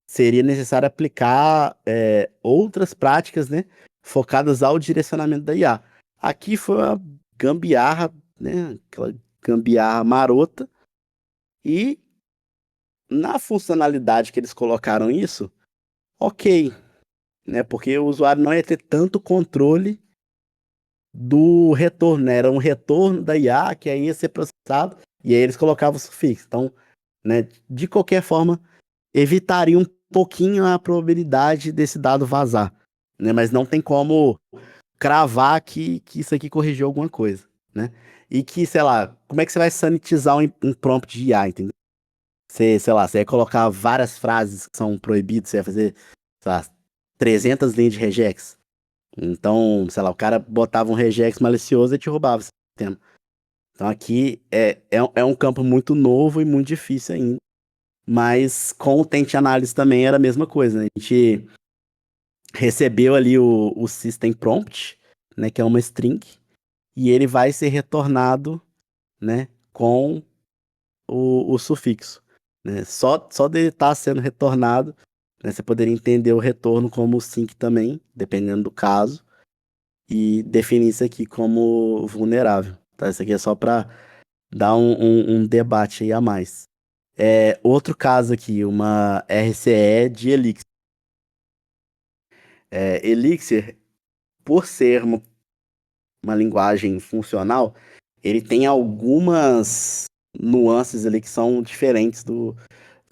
seria necessário aplicar outras práticas, né? Focadas ao direcionamento da IA. Aqui foi uma gambiarra, né? Aquela gambiarra marota. E na funcionalidade que eles colocaram isso, ok, né? Porque o usuário não ia ter tanto controle do retorno, né? Era um retorno da IA que aí ia ser processado e aí eles colocavam o sufixo. Então, né, de qualquer forma, evitaria um pouquinho a probabilidade desse dado vazar, né? Mas não tem como cravar que isso aqui corrigiu alguma coisa, né? E que, sei lá, como é que você vai sanitizar um prompt de IA, entendeu? Você, sei lá, você ia colocar várias frases que são proibidas, você ia fazer, sei lá, 300 linhas de regex. Então, sei lá, o cara botava um regex malicioso e te roubava esse sistema. Então aqui é um campo muito novo e muito difícil ainda. Mas com o Tente Análise também era a mesma coisa, né? A gente recebeu ali o System Prompt, né? Que é uma string, e ele vai ser retornado, né? Com o sufixo, né? Só dele estar sendo retornado, né? Você poderia entender o retorno como sync também, dependendo do caso, e definir isso aqui como vulnerável, tá? Isso aqui é só para dar um debate aí a mais. Outro caso aqui, uma RCE de Elixir. Elixir, por ser uma linguagem funcional, ele tem algumas nuances ali que são diferentes do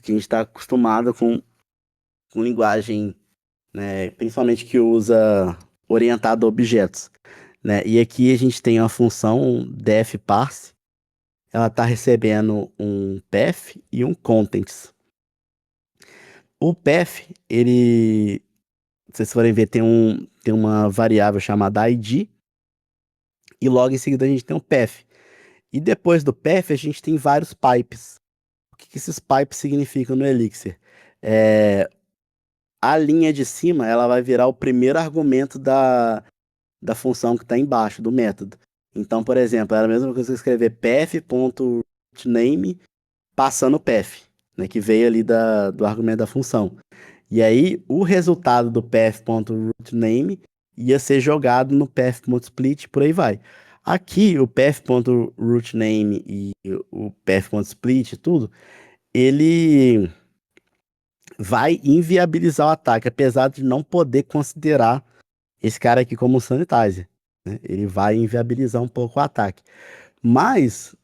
que a gente está acostumado com linguagem, né, principalmente que usa orientado a objetos, né? E aqui a gente tem uma função def_parse, ela está recebendo um path e um contents. O path, ele, se vocês forem ver, tem uma variável chamada id, e logo em seguida a gente tem um path. E depois do path a gente tem vários pipes. O que esses pipes significam no Elixir? A linha de cima ela vai virar o primeiro argumento da função que está embaixo, do método. Então, por exemplo, era a mesma coisa que escrever path.rootName passando o path, né, que veio ali do argumento da função. E aí, o resultado do path.rootName ia ser jogado no path.split, por aí vai. Aqui, o path.rootName e o path.split, tudo, ele vai inviabilizar o ataque, apesar de não poder considerar esse cara aqui como um sanitizer, né? Ele vai inviabilizar um pouco o ataque. Mas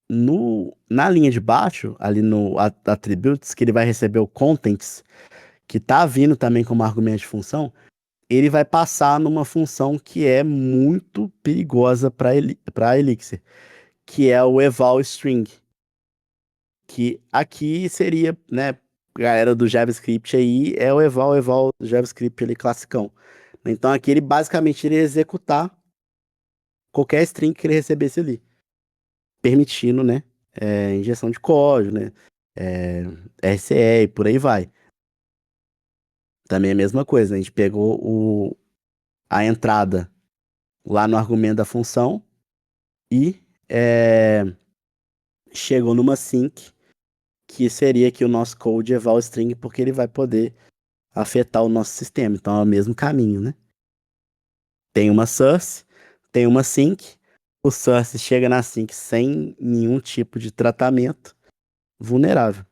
na linha de baixo, ali no attributes, que ele vai receber o contents, que tá vindo também como argumento de função, ele vai passar numa função que é muito perigosa para Elixir, que é o eval string, que aqui seria, né, galera do JavaScript aí, é o eval JavaScript ali classicão. Então aqui ele basicamente iria executar qualquer string que ele recebesse ali, permitindo, né, injeção de código, né, RCE e por aí vai. Também é a mesma coisa, né? A gente pegou a entrada lá no argumento da função e chegou numa sync, que seria aqui o nosso code eval string, porque ele vai poder afetar o nosso sistema. Então é o mesmo caminho, né? Tem uma source, tem uma sync, o source chega na sync sem nenhum tipo de tratamento, vulnerável.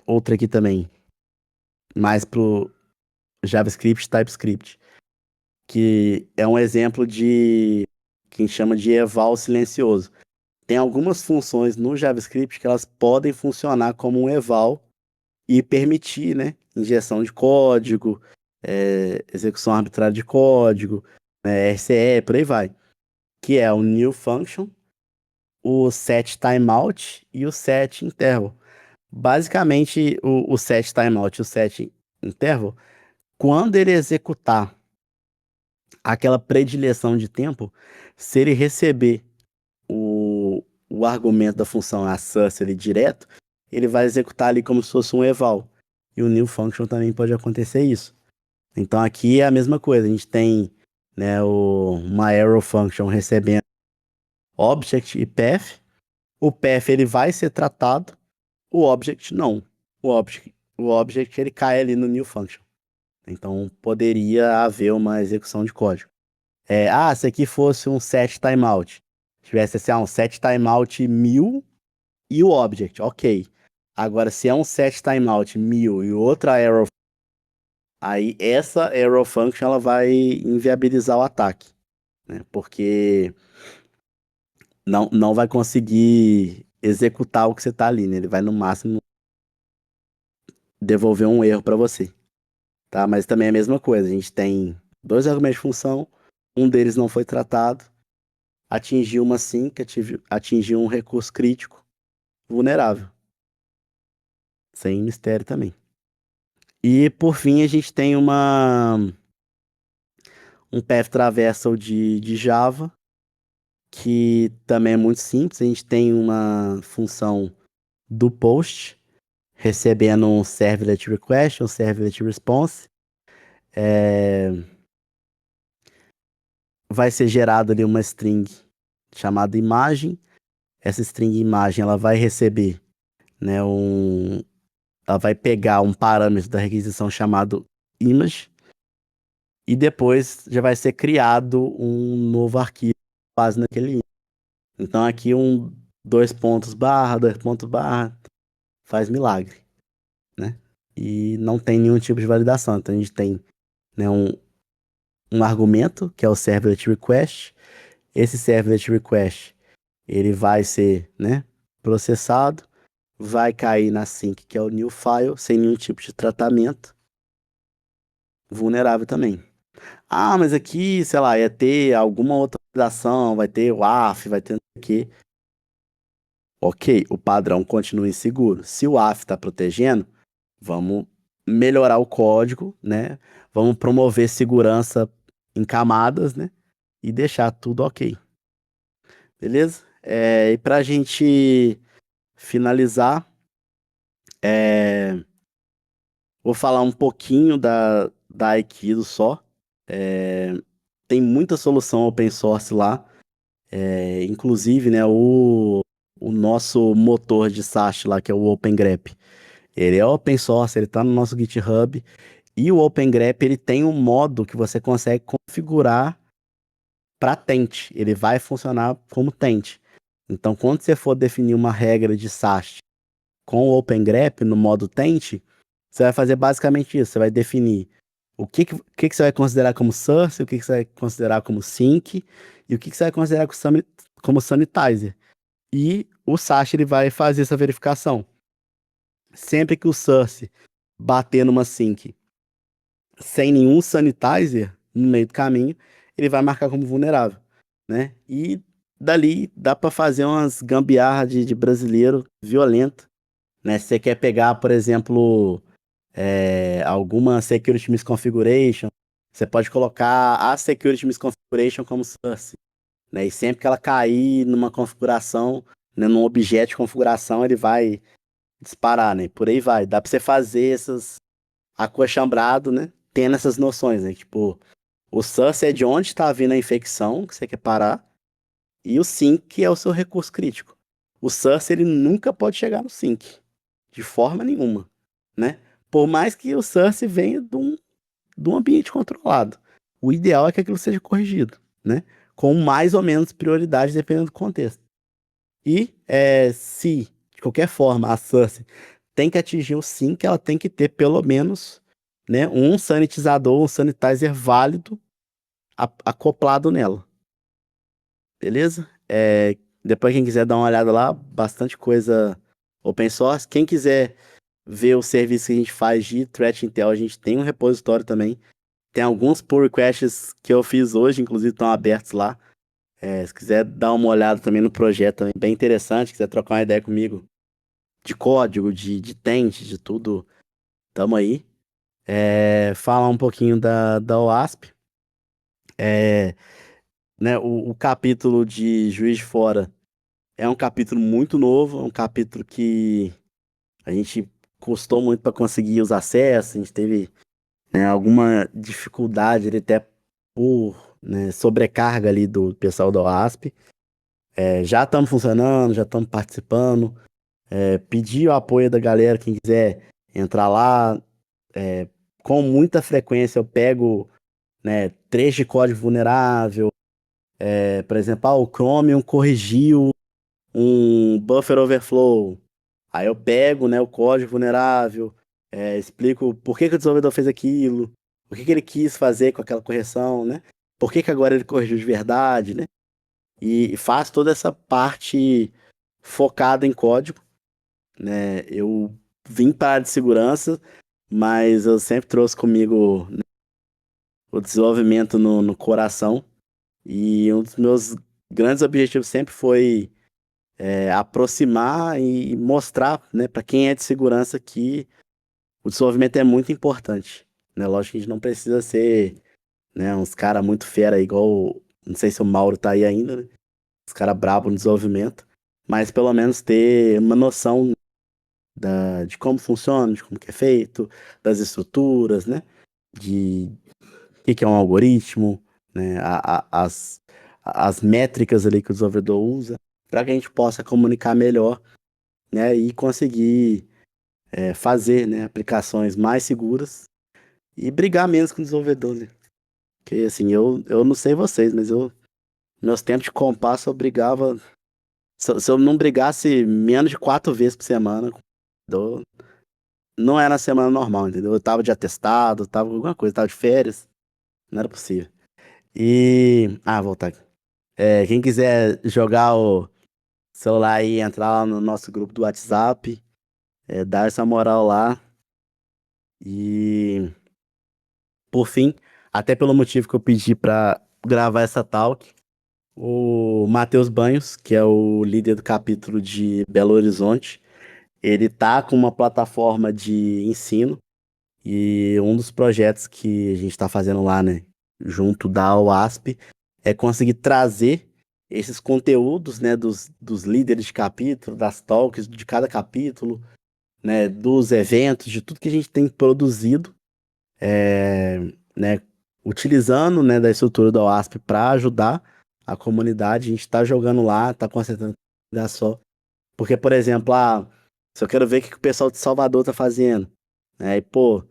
Outra aqui também, mais pro JavaScript, TypeScript, que é um exemplo de que a gente chama de eval silencioso. Tem algumas funções no JavaScript que elas podem funcionar como um eval e permitir, né, injeção de código, execução arbitrária de código, RCE, por aí vai. Que é o new function, o set timeout e o set interval. Basicamente, o set timeout e o set interval, quando ele executar aquela predileção de tempo, se ele receber o argumento da função a source ali direto, ele vai executar ali como se fosse um eval. E o new function também pode acontecer isso. Então aqui é a mesma coisa, a gente tem, né, uma arrow function recebendo object e path. O path ele vai ser tratado, o object não. O object ele cai ali no new function. Então poderia haver uma execução de código. Se aqui fosse um set timeout, tivesse assim, um set timeout 1000 e o object, ok. Agora, se é um set timeout 1000 e outra arrow, aí essa arrow function ela vai inviabilizar o ataque, né? Porque não vai conseguir executar o que você tá ali, né? Ele vai no máximo devolver um erro para você, tá? Mas também é a mesma coisa, a gente tem dois argumentos de função, um deles não foi tratado, atingiu uma sync, atingiu um recurso crítico vulnerável, sem mistério também. E por fim a gente tem um path traversal de Java, que também é muito simples. A gente tem uma função do post, recebendo um servlet request, um servlet response. Vai ser gerada ali uma string chamada imagem. Essa string imagem ela vai receber, né, ela vai pegar um parâmetro da requisição chamado image e depois já vai ser criado um novo arquivo com base naquele image. Então aqui dois pontos barra faz milagre, né? E não tem nenhum tipo de validação. Então a gente tem, né, um argumento que é o servlet request. Esse servlet request ele vai ser, né, processado, vai cair na sync que é o new file sem nenhum tipo de tratamento, vulnerável também. Mas aqui, sei lá, ia ter alguma outra validação, vai ter o AF, vai ter não sei o quê. Ok, o padrão continua inseguro. Se o AF está protegendo, vamos melhorar o código, né? Vamos promover segurança em camadas, né? E deixar tudo ok. Beleza? E para a gente finalizar, vou falar um pouquinho da Aikido só. Tem muita solução open source lá. Inclusive, né, o nosso motor de SAST lá, que é o OpenGrep, ele é open source, ele está no nosso GitHub. E o OpenGrep, ele tem um modo que você consegue configurar para Tente. Ele vai funcionar como Tente. Então, quando você for definir uma regra de SAST com o OpenGrep no modo Tente, você vai fazer basicamente isso. Você vai definir o que você vai considerar como source, o que você vai considerar como sync e o que você vai considerar como sanitizer. E o SAST ele vai fazer essa verificação. Sempre que o source bater numa sync sem nenhum sanitizer no meio do caminho, ele vai marcar como vulnerável, né? E dali dá para fazer umas gambiarra de brasileiro violento, né? Se você quer pegar, por exemplo, alguma security misconfiguration, você pode colocar a security misconfiguration como source, né? E sempre que ela cair numa configuração, né, num objeto de configuração, ele vai disparar, né? Por aí vai. Dá para você fazer essas acochambrado, né? Tendo essas noções, né? Tipo, o source é de onde está vindo a infecção que você quer parar e o sync é o seu recurso crítico. O source ele nunca pode chegar no sync, de forma nenhuma, né? Por mais que o source venha de um ambiente controlado. O ideal é que aquilo seja corrigido, né? Com mais ou menos prioridade dependendo do contexto. E se, de qualquer forma, a source tem que atingir o sync, ela tem que ter pelo menos, né, um sanitizador, um sanitizer válido acoplado nela. Beleza? Depois quem quiser dar uma olhada lá, bastante coisa open source. Quem quiser ver o serviço que a gente faz de Threat Intel, a gente tem um repositório também. Tem alguns pull requests que eu fiz hoje, inclusive estão abertos lá. Se quiser dar uma olhada também no projeto, também bem interessante, quiser trocar uma ideia comigo de código, de tente, de tudo, tamo aí. Falar um pouquinho da OASP. Né, o capítulo de Juiz de Fora é um capítulo muito novo, é um capítulo que A gente custou muito para conseguir os acessos, a gente teve, né, alguma dificuldade ali até por, né, sobrecarga ali do pessoal da OASP. Já estamos funcionando, já estamos participando. Pedir o apoio da galera, quem quiser entrar lá. É, com muita frequência eu pego, né, trecho de código vulnerável. Por exemplo, o Chromium corrigiu um buffer overflow. Aí eu pego, né, o código vulnerável, explico por que que o desenvolvedor fez aquilo, o que que ele quis fazer com aquela correção, né? Por que que agora ele corrigiu de verdade, né? E faz toda essa parte focada em código, né? Eu vim para a área de segurança, mas eu sempre trouxe comigo, né, o desenvolvimento no coração. E um dos meus grandes objetivos sempre foi aproximar e mostrar, né, para quem é de segurança que o desenvolvimento é muito importante, né? Lógico que a gente não precisa ser, né, uns cara muito fera igual, não sei se o Mauro tá aí ainda, né? Os cara brabo no desenvolvimento, mas pelo menos ter uma noção de como funciona, de como que é feito, das estruturas, né? De o que que é um algoritmo, né? As métricas ali que o desenvolvedor usa, para que a gente possa comunicar melhor, né? E conseguir fazer, né, aplicações mais seguras e brigar menos com o desenvolvedor, né? Porque assim, eu não sei vocês, mas meus tempos de compasso eu brigava. Se eu não brigasse menos de 4 vezes por semana, eu- não era semana normal, entendeu? Eu tava de atestado, tava com alguma coisa, tava de férias, não era possível. Voltar aqui. Quem quiser jogar o celular e entrar lá no nosso grupo do WhatsApp, dar essa moral lá. E, por fim, até pelo motivo que eu pedi pra gravar essa talk, o Matheus Banhos, que é o líder do capítulo de Belo Horizonte, ele tá com uma plataforma de ensino e um dos projetos que a gente está fazendo lá, né, junto da UASP, é conseguir trazer esses conteúdos, né, dos líderes de capítulo, das talks de cada capítulo, né, dos eventos, de tudo que a gente tem produzido, é, né, utilizando, né, da estrutura da UASP para ajudar a comunidade. A gente está jogando lá, está concentrando em um lugar só. Porque, por exemplo, se eu quero ver o que o pessoal de Salvador tá fazendo, né, e, pô,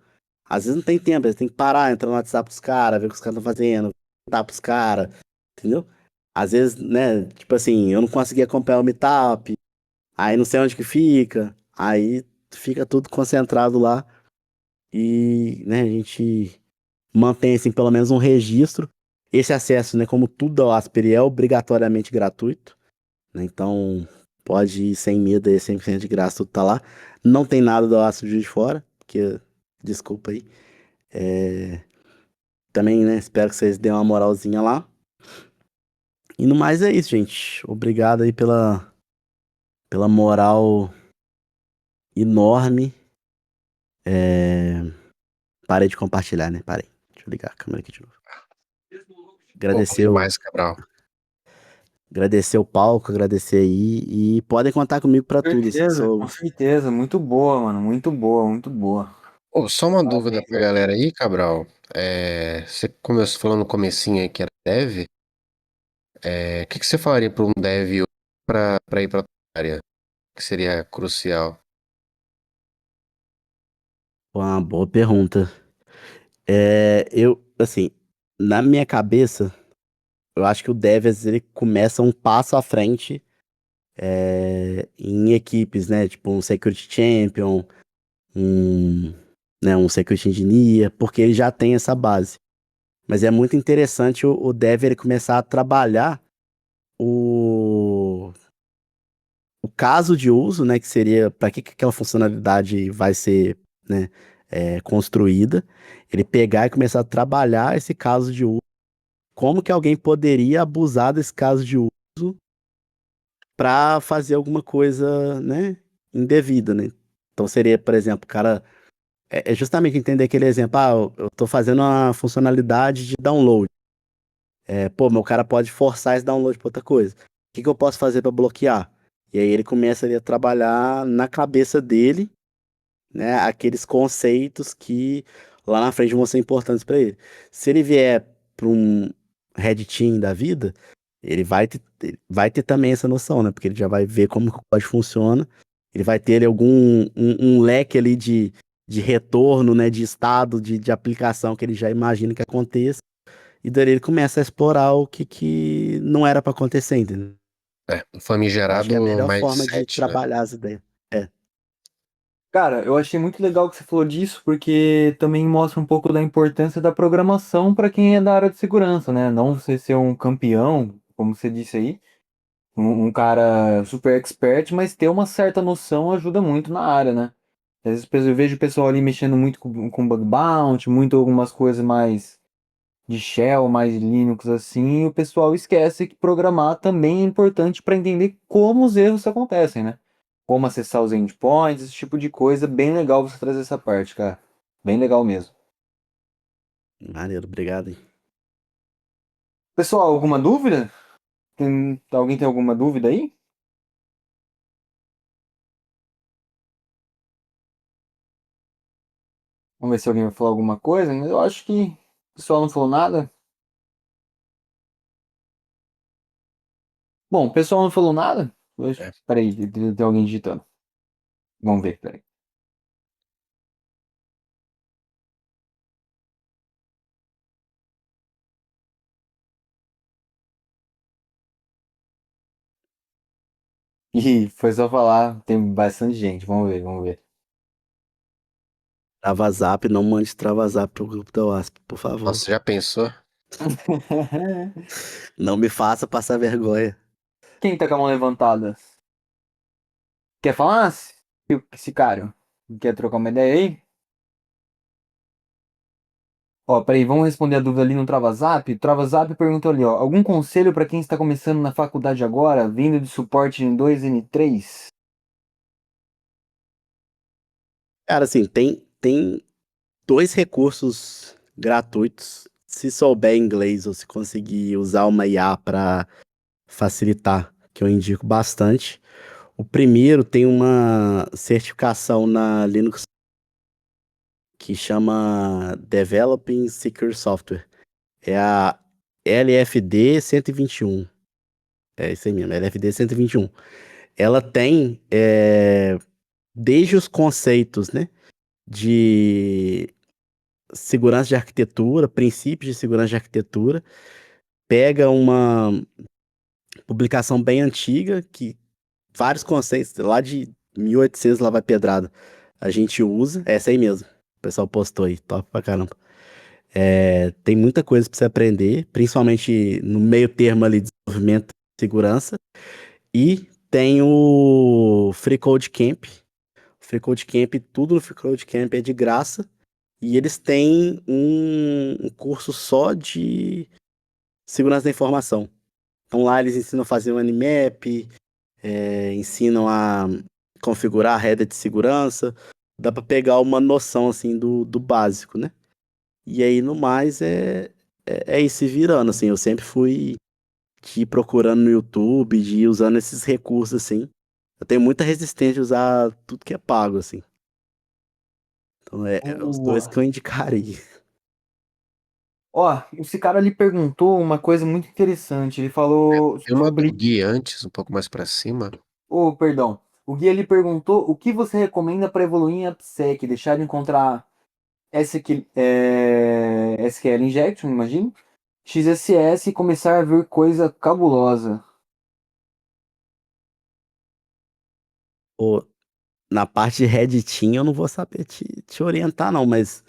às vezes não tem tempo, você tem que parar, entrar no WhatsApp dos caras, ver o que os caras estão fazendo, contar pros caras, entendeu? Às vezes, né, tipo assim, eu não consegui acompanhar o Meetup, aí não sei onde que fica, aí fica tudo concentrado lá e, né, a gente mantém, assim, pelo menos um registro. Esse acesso, né, como tudo da OASP, é obrigatoriamente gratuito, né, então pode ir sem medo, é 100% de graça, tudo tá lá. Não tem nada da OASP de fora, porque, desculpa aí. Também, né, espero que vocês dêem uma moralzinha lá. E no mais é isso, gente. Obrigado aí pela moral enorme. É... Parei de compartilhar, né? Parei. Deixa eu ligar a câmera aqui de novo. Pô, bom Agradecer demais, Cabral. agradecer o palco, agradecer aí. E podem contar comigo pra tudo. Assim, Certeza, com certeza. Muito boa, mano. Muito boa, muito boa. Ô, só uma dúvida Parabéns pra aí. galera aí, Cabral. Você começou falando no comecinho aí que era dev. O que que você falaria para um dev para ir para área? Que seria crucial? uma boa pergunta. Assim, na minha cabeça, eu acho que o Dev, às vezes, ele começa um passo à frente em equipes, né? Tipo um Security Champion, um, né, um Security Engineer, porque ele já tem essa base. Mas é muito interessante o Dev ele começar a trabalhar o, o caso de uso, né? Que seria para que aquela funcionalidade vai ser, né, construída. Ele pegar e começar a trabalhar esse caso de uso. Como que alguém poderia abusar desse caso de uso para fazer alguma coisa, né, indevida, né? Então seria, por exemplo, o cara é justamente entender aquele exemplo, eu tô fazendo uma funcionalidade de download. Meu cara pode forçar esse download para outra coisa. O que que eu posso fazer para bloquear? E aí ele começa ali a trabalhar na cabeça dele né, aqueles conceitos que lá na frente vão ser importantes para ele. Se ele vier para um Red Team da vida, ele vai ter também essa noção, né? Porque ele já vai ver como que o código funciona, ele vai ter ali um leque ali de retorno, né? De estado, de aplicação que ele já imagina que aconteça, e daí ele começa a explorar o que não era para acontecer, entendeu? O Eu acho que é a famigerado melhor forma de mindset, né? trabalhar as ideias. É. Cara, eu achei muito legal que você falou disso, porque também mostra um pouco da importância da programação para quem é da área de segurança, né? Não você ser um campeão, como você disse aí, um cara super expert, mas ter uma certa noção ajuda muito na área, né? Às vezes eu vejo o pessoal ali mexendo muito com bug bounty, muito algumas coisas mais de shell, mais Linux assim, e o pessoal esquece que programar também é importante para entender como os erros acontecem, né? Como acessar os endpoints, esse tipo de coisa. Bem legal você trazer essa parte, cara. Bem legal mesmo. Maneiro, obrigado, hein? Pessoal, alguma dúvida? Alguém tem alguma dúvida aí? Vamos ver se alguém vai falar alguma coisa. Eu acho que o pessoal não falou nada. Bom, o pessoal não falou nada? É. Peraí, tem alguém digitando. Vamos ver, peraí. Ih, foi só falar, tem bastante gente. Vamos ver, vamos ver. Trava Zap, não mande Trava Zap pro grupo da WASP, por favor. Nossa, já pensou? Não me faça passar vergonha. Quem tá com a mão levantada? Quer falar? Esse cara quer trocar uma ideia aí? Ó, peraí, vamos responder a dúvida ali no TravaZap. O TravaZap perguntou ali, ó, algum conselho para quem está começando na faculdade agora, vindo de suporte em 2N3? Cara, assim, tem dois recursos gratuitos. Se souber inglês ou se conseguir usar uma IA para facilitar, que eu indico bastante. O primeiro tem uma certificação na Linux que chama Developing Secure Software. É a LFD 121. É isso aí mesmo, LFD 121. Ela tem desde os conceitos, né, de segurança de arquitetura, princípios de segurança de arquitetura, pega uma publicação bem antiga, que vários conceitos, lá de 1800 lá vai pedrada, a gente usa, é essa aí mesmo, o pessoal postou aí, top pra caramba. Tem muita coisa pra você aprender, principalmente no meio termo ali de desenvolvimento e segurança, e tem o Free Code Camp. O Free Code Camp, tudo no Free Code Camp é de graça. E eles têm um curso só de segurança da informação. Então lá eles ensinam a fazer um Nmap, ensinam a configurar a rede de segurança. Dá para pegar uma noção assim do básico, né? E aí no mais é ir se virando, assim. Eu sempre fui de ir procurando no YouTube, de ir usando esses recursos, assim. Eu tenho muita resistência de usar tudo que é pago, assim. Então é os dois Boa. que eu indicaria. Ó, esse cara ali perguntou uma coisa muito interessante. Ele falou Tem uma do sobre. Gui antes, um pouco mais pra cima. Oh, perdão. O Gui ele perguntou o que você recomenda para evoluir em AppSec, deixar de encontrar SQL Injection, imagino, XSS e começar a ver coisa cabulosa. Pô, na parte de Red Team eu não vou saber te orientar, não, mas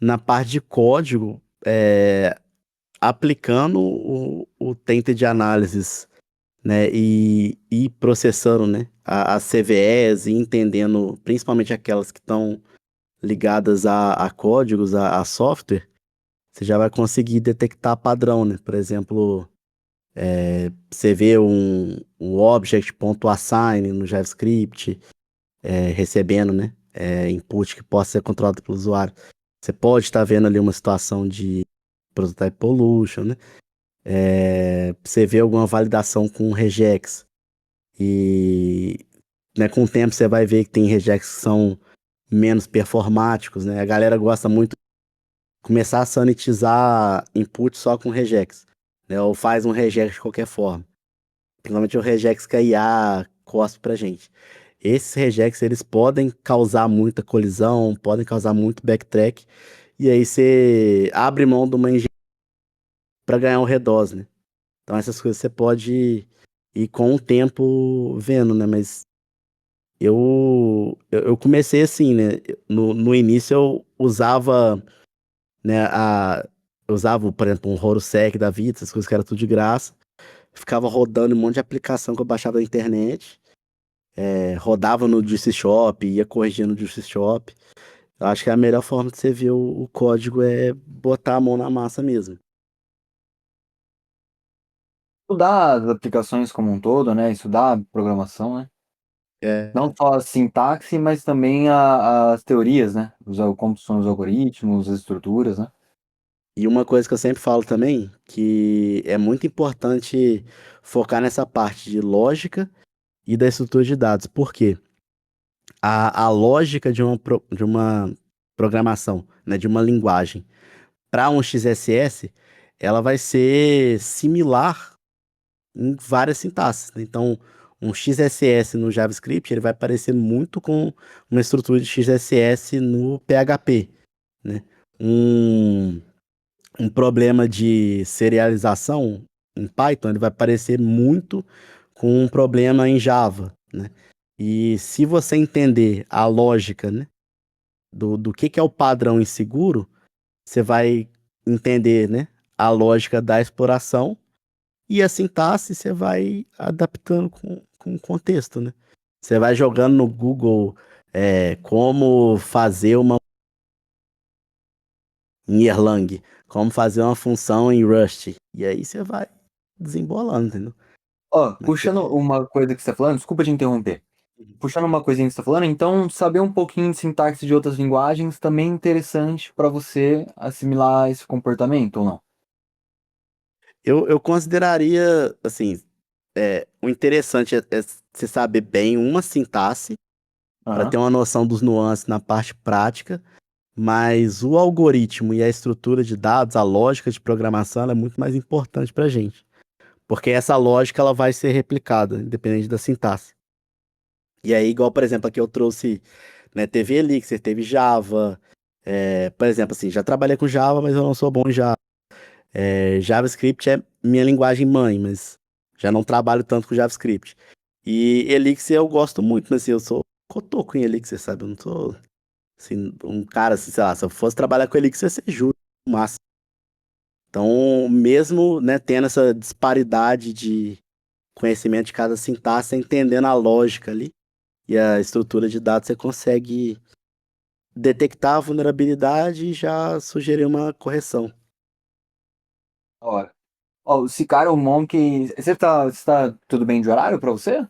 na parte de código, aplicando o Tainted Analysis, né, e processando, né, as CVEs e entendendo, principalmente aquelas que estão ligadas a códigos, a software, você já vai conseguir detectar padrão, né? Por exemplo, você vê um object.assign no JavaScript, recebendo, né, input que possa ser controlado pelo usuário. Você pode estar vendo ali uma situação de prototype pollution, né? Você vê alguma validação com regex e, né, com o tempo você vai ver que tem regex que são menos performáticos, né? A galera gosta muito de começar a sanitizar input só com regex, né? Ou faz um regex de qualquer forma. Principalmente o regex que a IA cospe pra gente. Esses regex, eles podem causar muita colisão, podem causar muito backtrack, e aí você abre mão de uma engenharia para ganhar um redós, né? Então essas coisas você pode ir com o tempo vendo, né? Mas eu comecei assim, né? No início eu usava, né, eu usava, por exemplo, um Horusec da vida, essas coisas que era tudo de graça. Ficava rodando um monte de aplicação que eu baixava da internet. Rodava no Juicy Shop, ia corrigindo no Juicy Shop. Eu acho que a melhor forma de você ver o código é botar a mão na massa mesmo. Estudar as aplicações como um todo, né? Estudar programação, né? Não É, só a sintaxe, mas também as teorias, né? Como são os algoritmos, as estruturas, né? e uma coisa que eu sempre falo também, que é muito importante focar nessa parte de lógica e da estrutura de dados. Por quê? A lógica de uma programação, né, de uma linguagem, para um XSS, ela vai ser similar em várias sintaxes, né? Então, um XSS no JavaScript, ele vai parecer muito com uma estrutura de XSS no PHP, né? Um, um problema de serialização em Python, ele vai parecer muito com um problema em Java, né? E se você entender a lógica, né, do que é o padrão inseguro, você vai entender, né, a lógica da exploração e a sintaxe você vai adaptando com o contexto, né? Você vai jogando no Google como fazer uma em Erlang, como fazer uma função em Rust. E aí você vai desembolando, entendeu? Ó, Mas puxando uma coisa que você tá falando, desculpa te interromper. Puxando uma coisinha que você tá falando, então saber um pouquinho de sintaxe de outras linguagens também é interessante para você assimilar esse comportamento ou não? eu consideraria, assim, o interessante é você saber bem uma sintaxe para ter Aham. uma noção dos nuances na parte prática, mas o algoritmo e a estrutura de dados, a lógica de programação, ela é muito mais importante para a gente. Porque essa lógica ela vai ser replicada, independente da sintaxe. E aí, igual, por exemplo, aqui eu trouxe, né, teve Elixir, teve Java. Por exemplo, assim, já trabalhei com Java, mas eu não sou bom em Java. JavaScript é minha linguagem mãe, mas já não trabalho tanto com JavaScript. E Elixir eu gosto muito, mas assim, eu sou cotoco em Elixir, sabe? Eu não sou, assim, um cara, assim, sei lá, se eu fosse trabalhar com Elixir, ia ser juro, massa. Então, mesmo, né, tendo essa disparidade de conhecimento de cada sintaxe, entendendo a lógica ali e a estrutura de dados, você consegue detectar a vulnerabilidade e já sugerir uma correção. Ó, o Cicaro Monk. Você tá tudo bem de horário para você?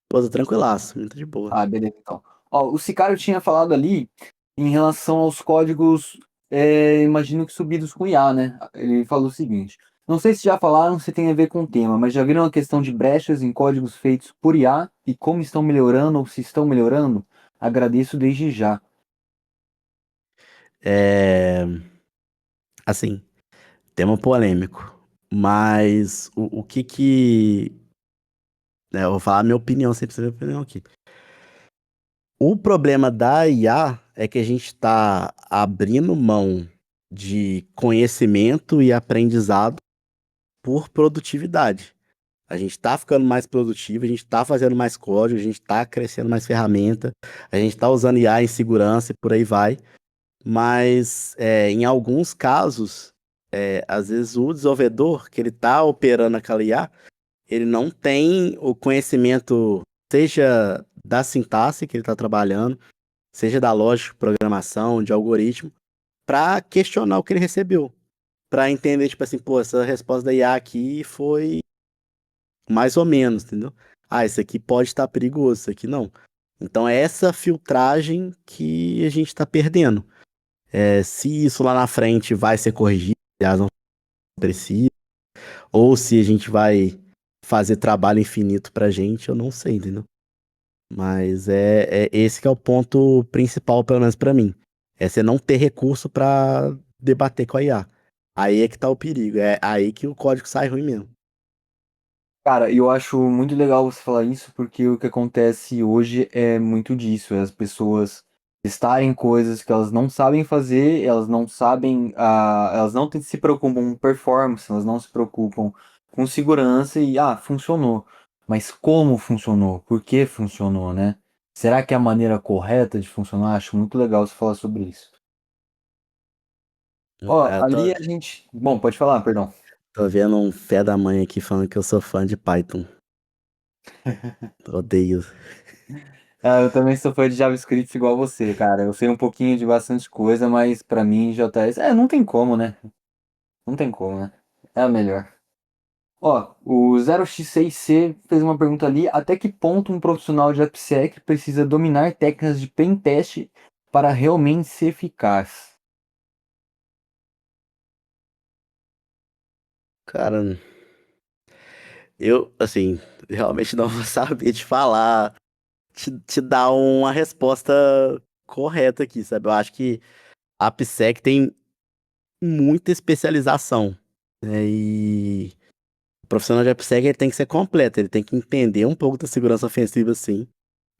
Pô, tô tranquilaço, muito de boa. Ah, beleza, então. Ó, o Sicário tinha falado ali em relação aos códigos, imagino que subidos com IA, né? Ele falou o seguinte: não sei se já falaram se tem a ver com o tema, mas já viram a questão de brechas em códigos feitos por IA e como estão melhorando ou se estão melhorando? Agradeço desde já. É, assim, tema polêmico, mas o que que, né, eu vou falar a minha opinião, sempre minha opinião aqui. O problema da IA é que a gente está abrindo mão de conhecimento e aprendizado por produtividade. A gente está ficando mais produtivo, a gente está fazendo mais código, a gente está crescendo mais ferramenta, a gente está usando IA em segurança e por aí vai. Mas em alguns casos, às vezes o desenvolvedor que ele está operando aquela IA, ele não tem o conhecimento, seja da sintaxe que ele está trabalhando, seja da lógica de programação, de algoritmo, para questionar o que ele recebeu, para entender, tipo assim, pô, essa resposta da IA aqui foi mais ou menos, entendeu? Ah, isso aqui pode estar perigoso, isso aqui não. Então é essa filtragem que a gente está perdendo. Se isso lá na frente vai ser corrigido, aliás, não precisa, ou se a gente vai fazer trabalho infinito pra gente, eu não sei, entendeu? Mas é esse que é o ponto principal, pelo menos pra mim. É você não ter recurso pra debater com a IA. Aí é que tá o perigo. É aí que o código sai ruim mesmo. Cara, eu acho muito legal você falar isso, porque o que acontece hoje é muito disso, é as pessoas testarem coisas que elas não sabem fazer, elas não sabem, elas não se preocupam com performance, elas não se preocupam com segurança e, funcionou. Mas como funcionou? Por que funcionou, né? Será que é a maneira correta de funcionar? Acho muito legal você falar sobre isso. Ó, Eu ali a gente. Bom, pode falar, perdão. tô vendo um fé da mãe aqui falando que eu sou fã de Python. Odeio. Ah, eu também sou fã de JavaScript igual você, cara. Eu sei um pouquinho de bastante coisa, mas pra mim JS. Não tem como, né? Não tem como, né? É a melhor. Ó, o 0x6C fez uma pergunta ali: até que ponto um profissional de AppSec precisa dominar técnicas de pentest para realmente ser eficaz? Cara, eu, assim, realmente não vou saber te falar, te dar uma resposta correta aqui, sabe? Eu acho que a AppSec tem muita especialização, né? E o profissional de AppSec ele tem que ser completo, ele tem que entender um pouco da segurança ofensiva, sim,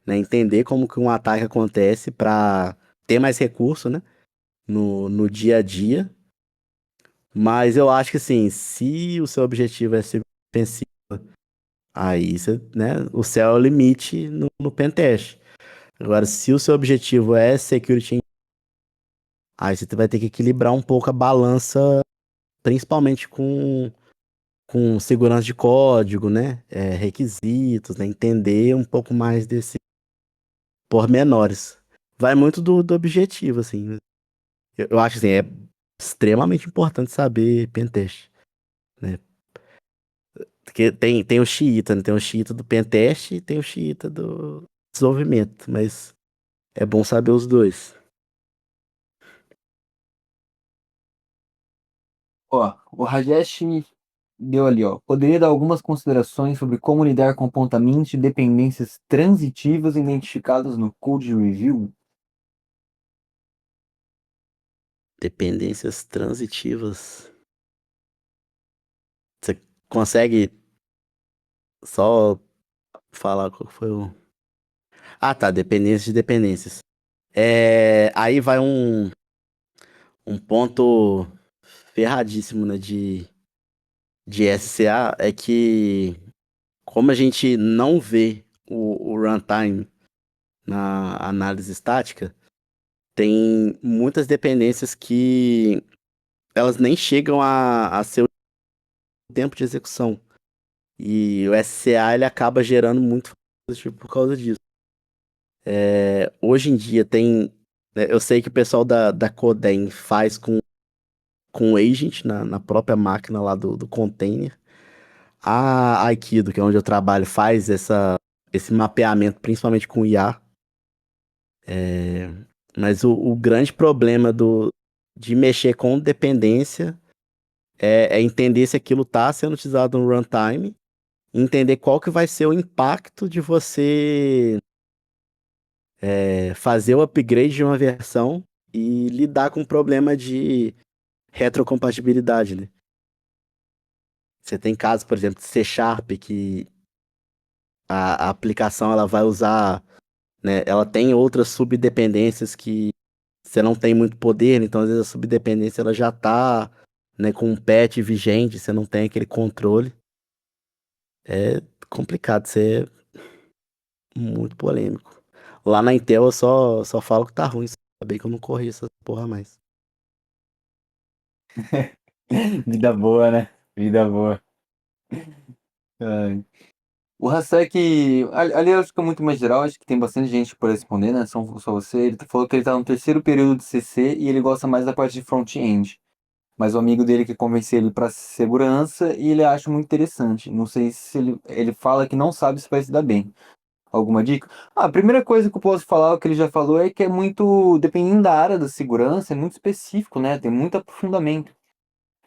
né? Entender como que um ataque acontece para ter mais recurso, né? No dia a dia. Mas eu acho que, assim, se o seu objetivo é segurança ofensiva, aí você, né? O céu é o limite no pentest. Agora, se o seu objetivo é security, aí você vai ter que equilibrar um pouco a balança, principalmente com segurança de código, né? Requisitos, né? Entender um pouco mais desse pormenores. Vai muito do objetivo, assim. Eu acho assim, é extremamente importante saber pentest, né? Porque tem o xiita, né? Tem o xiita do pentest e tem o xiita do desenvolvimento, mas é bom saber os dois. Ó, o Rajesh deu ali, ó. Poderia dar algumas considerações sobre como lidar com apontamentos de dependências transitivas identificadas no Code Review? Dependências transitivas. Você consegue só falar qual que foi o. Ah, tá. Dependências de dependências. Aí vai um ponto ferradíssimo, né, de SCA é que, como a gente não vê o runtime na análise estática, tem muitas dependências que elas nem chegam a ser o tempo de execução. E o SCA ele acaba gerando muito positivo por causa disso. Hoje em dia tem. Né, eu sei que o pessoal da Coden faz com o agent na própria máquina lá do container. A Aikido, que é onde eu trabalho, faz esse mapeamento, principalmente com IA. É, mas o grande problema de mexer com dependência é entender se aquilo está sendo utilizado no runtime, e entender qual que vai ser o impacto de você fazer o upgrade de uma versão e lidar com o problema de retrocompatibilidade, né? Você tem casos, por exemplo, de C Sharp, que a aplicação ela vai usar, né? Ela tem outras subdependências que você não tem muito poder, né? Então às vezes a subdependência ela já tá, né, com um patch vigente, você não tem aquele controle. É complicado, você é muito polêmico. Lá na Intel eu só falo que tá ruim, saber que eu não corri essa porra mais. Vida boa, né? Vida boa. Ai. O Hasek, ali eu acho que é muito mais geral, acho que tem bastante gente por responder, né? Só você. Ele falou que ele tá no terceiro período de CC e ele gosta mais da parte de front-end. Mas o amigo dele que convenceu ele para segurança e ele acha muito interessante. Não sei se ele fala que não sabe se vai se dar bem. Alguma dica? A primeira coisa que eu posso falar, o que ele já falou, é que é muito, dependendo da área da segurança, é muito específico, né? Tem muito aprofundamento.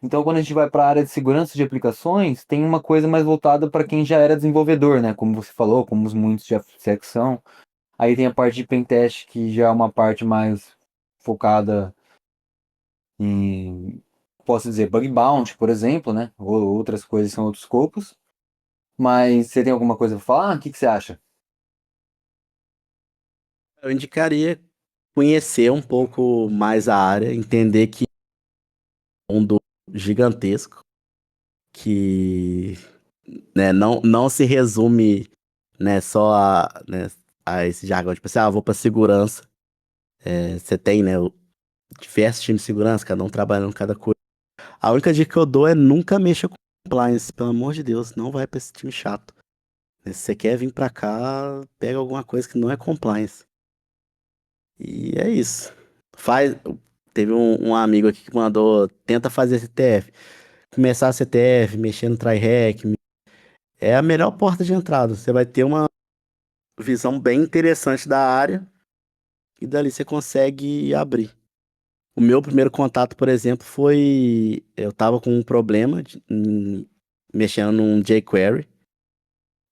Então, quando a gente vai para a área de segurança de aplicações, tem uma coisa mais voltada para quem já era desenvolvedor, né? Como você falou, como os muitos já são. Aí tem a parte de pentest, que já é uma parte mais focada em, posso dizer, bug bounty, por exemplo, né? Ou outras coisas são outros escopos. Mas você tem alguma coisa para falar? O que que você acha? Eu indicaria conhecer um pouco mais a área, entender que é um mundo gigantesco, que né, não se resume né, só a esse jargão, tipo assim, vou para segurança. Você tem, né, diversos times de segurança, cada um trabalhando em cada coisa. A única dica que eu dou é nunca mexa com compliance, pelo amor de Deus, não vai pra esse time chato. Se você quer vir pra cá, pega alguma coisa que não é compliance. E é isso. Faz. Teve um amigo aqui que mandou, tenta fazer CTF. Começar a CTF, mexer no tryhack, é a melhor porta de entrada. Você vai ter uma visão bem interessante da área e dali você consegue abrir. O meu primeiro contato, por exemplo, foi. Eu tava com um problema mexendo num jQuery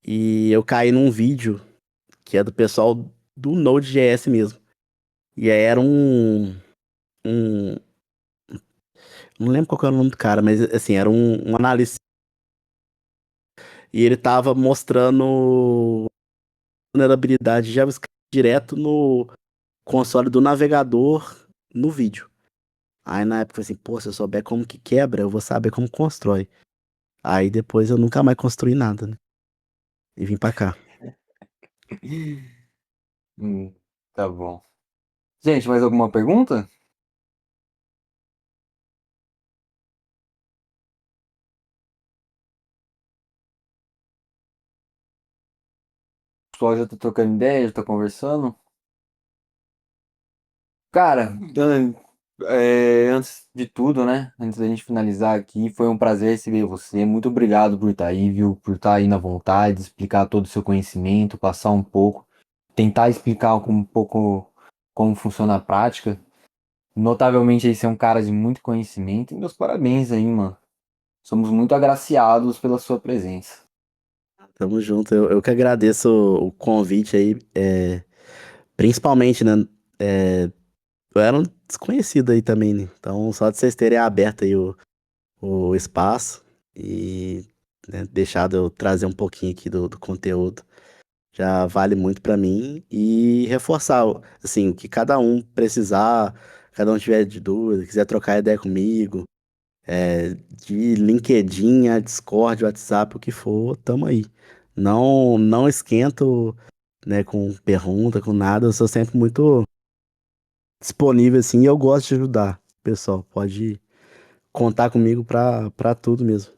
e eu caí num vídeo que é do pessoal do Node.js mesmo. E aí era um. Não lembro qual que era o nome do cara, mas assim, era um analista. E ele tava mostrando vulnerabilidade de JavaScript direto no console do navegador no vídeo. Aí na época eu falei assim, pô, se eu souber como que quebra, eu vou saber como constrói. Aí depois eu nunca mais construí nada, né? E vim pra cá. Hum, tá bom. Gente, mais alguma pergunta? O pessoal já tá trocando ideia, já tá conversando? Cara, antes de tudo, né? Antes da gente finalizar aqui, foi um prazer receber você. Muito obrigado por estar aí, viu? Por estar aí na vontade, explicar todo o seu conhecimento, passar um pouco, tentar explicar um pouco como funciona a prática. Notavelmente, aí, você é um cara de muito conhecimento. E meus parabéns aí, mano. Somos muito agraciados pela sua presença. Tamo junto. Eu que agradeço o convite aí. Principalmente, né? é, eu era um desconhecido aí também, né? Então, só de vocês terem aberto aí o espaço e né, deixado eu trazer um pouquinho aqui do conteúdo, já vale muito pra mim. E reforçar, assim, o que cada um precisar, cada um tiver de dúvida, quiser trocar ideia comigo, de LinkedIn, a Discord, WhatsApp, o que for, tamo aí. Não esquento, né, com pergunta, com nada, eu sou sempre muito disponível, assim, e eu gosto de ajudar. Pessoal, pode contar comigo pra tudo mesmo.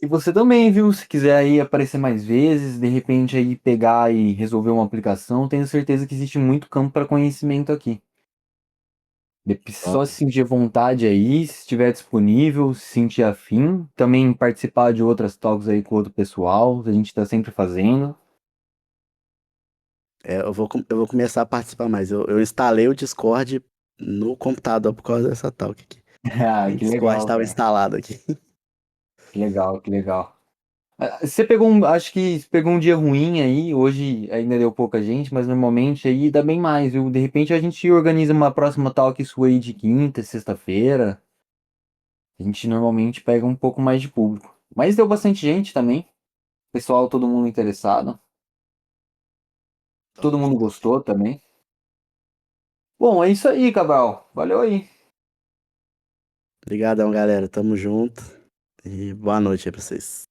E você também, viu? Se quiser aí aparecer mais vezes, de repente aí pegar e resolver uma aplicação, tenho certeza que existe muito campo para conhecimento aqui. Só se sentir vontade aí, se estiver disponível, se sentir afim, também participar de outras talks aí com outro pessoal, a gente tá sempre fazendo. Eu vou começar a participar mais. Eu instalei o Discord no computador por causa dessa talk aqui. Ah, Nem que Discord legal, estava cara. instalado aqui. Que legal, que legal. Você pegou acho que você pegou um dia ruim aí, hoje ainda deu pouca gente, mas normalmente aí dá bem mais, viu? De repente a gente organiza uma próxima talk sua aí de quinta, sexta-feira. A gente normalmente pega um pouco mais de público. Mas deu bastante gente também. Pessoal, todo mundo interessado. Todo mundo gostou também. Bom, é isso aí, Cabral. Valeu aí. Obrigadão, galera. Tamo junto. E boa noite aí pra vocês.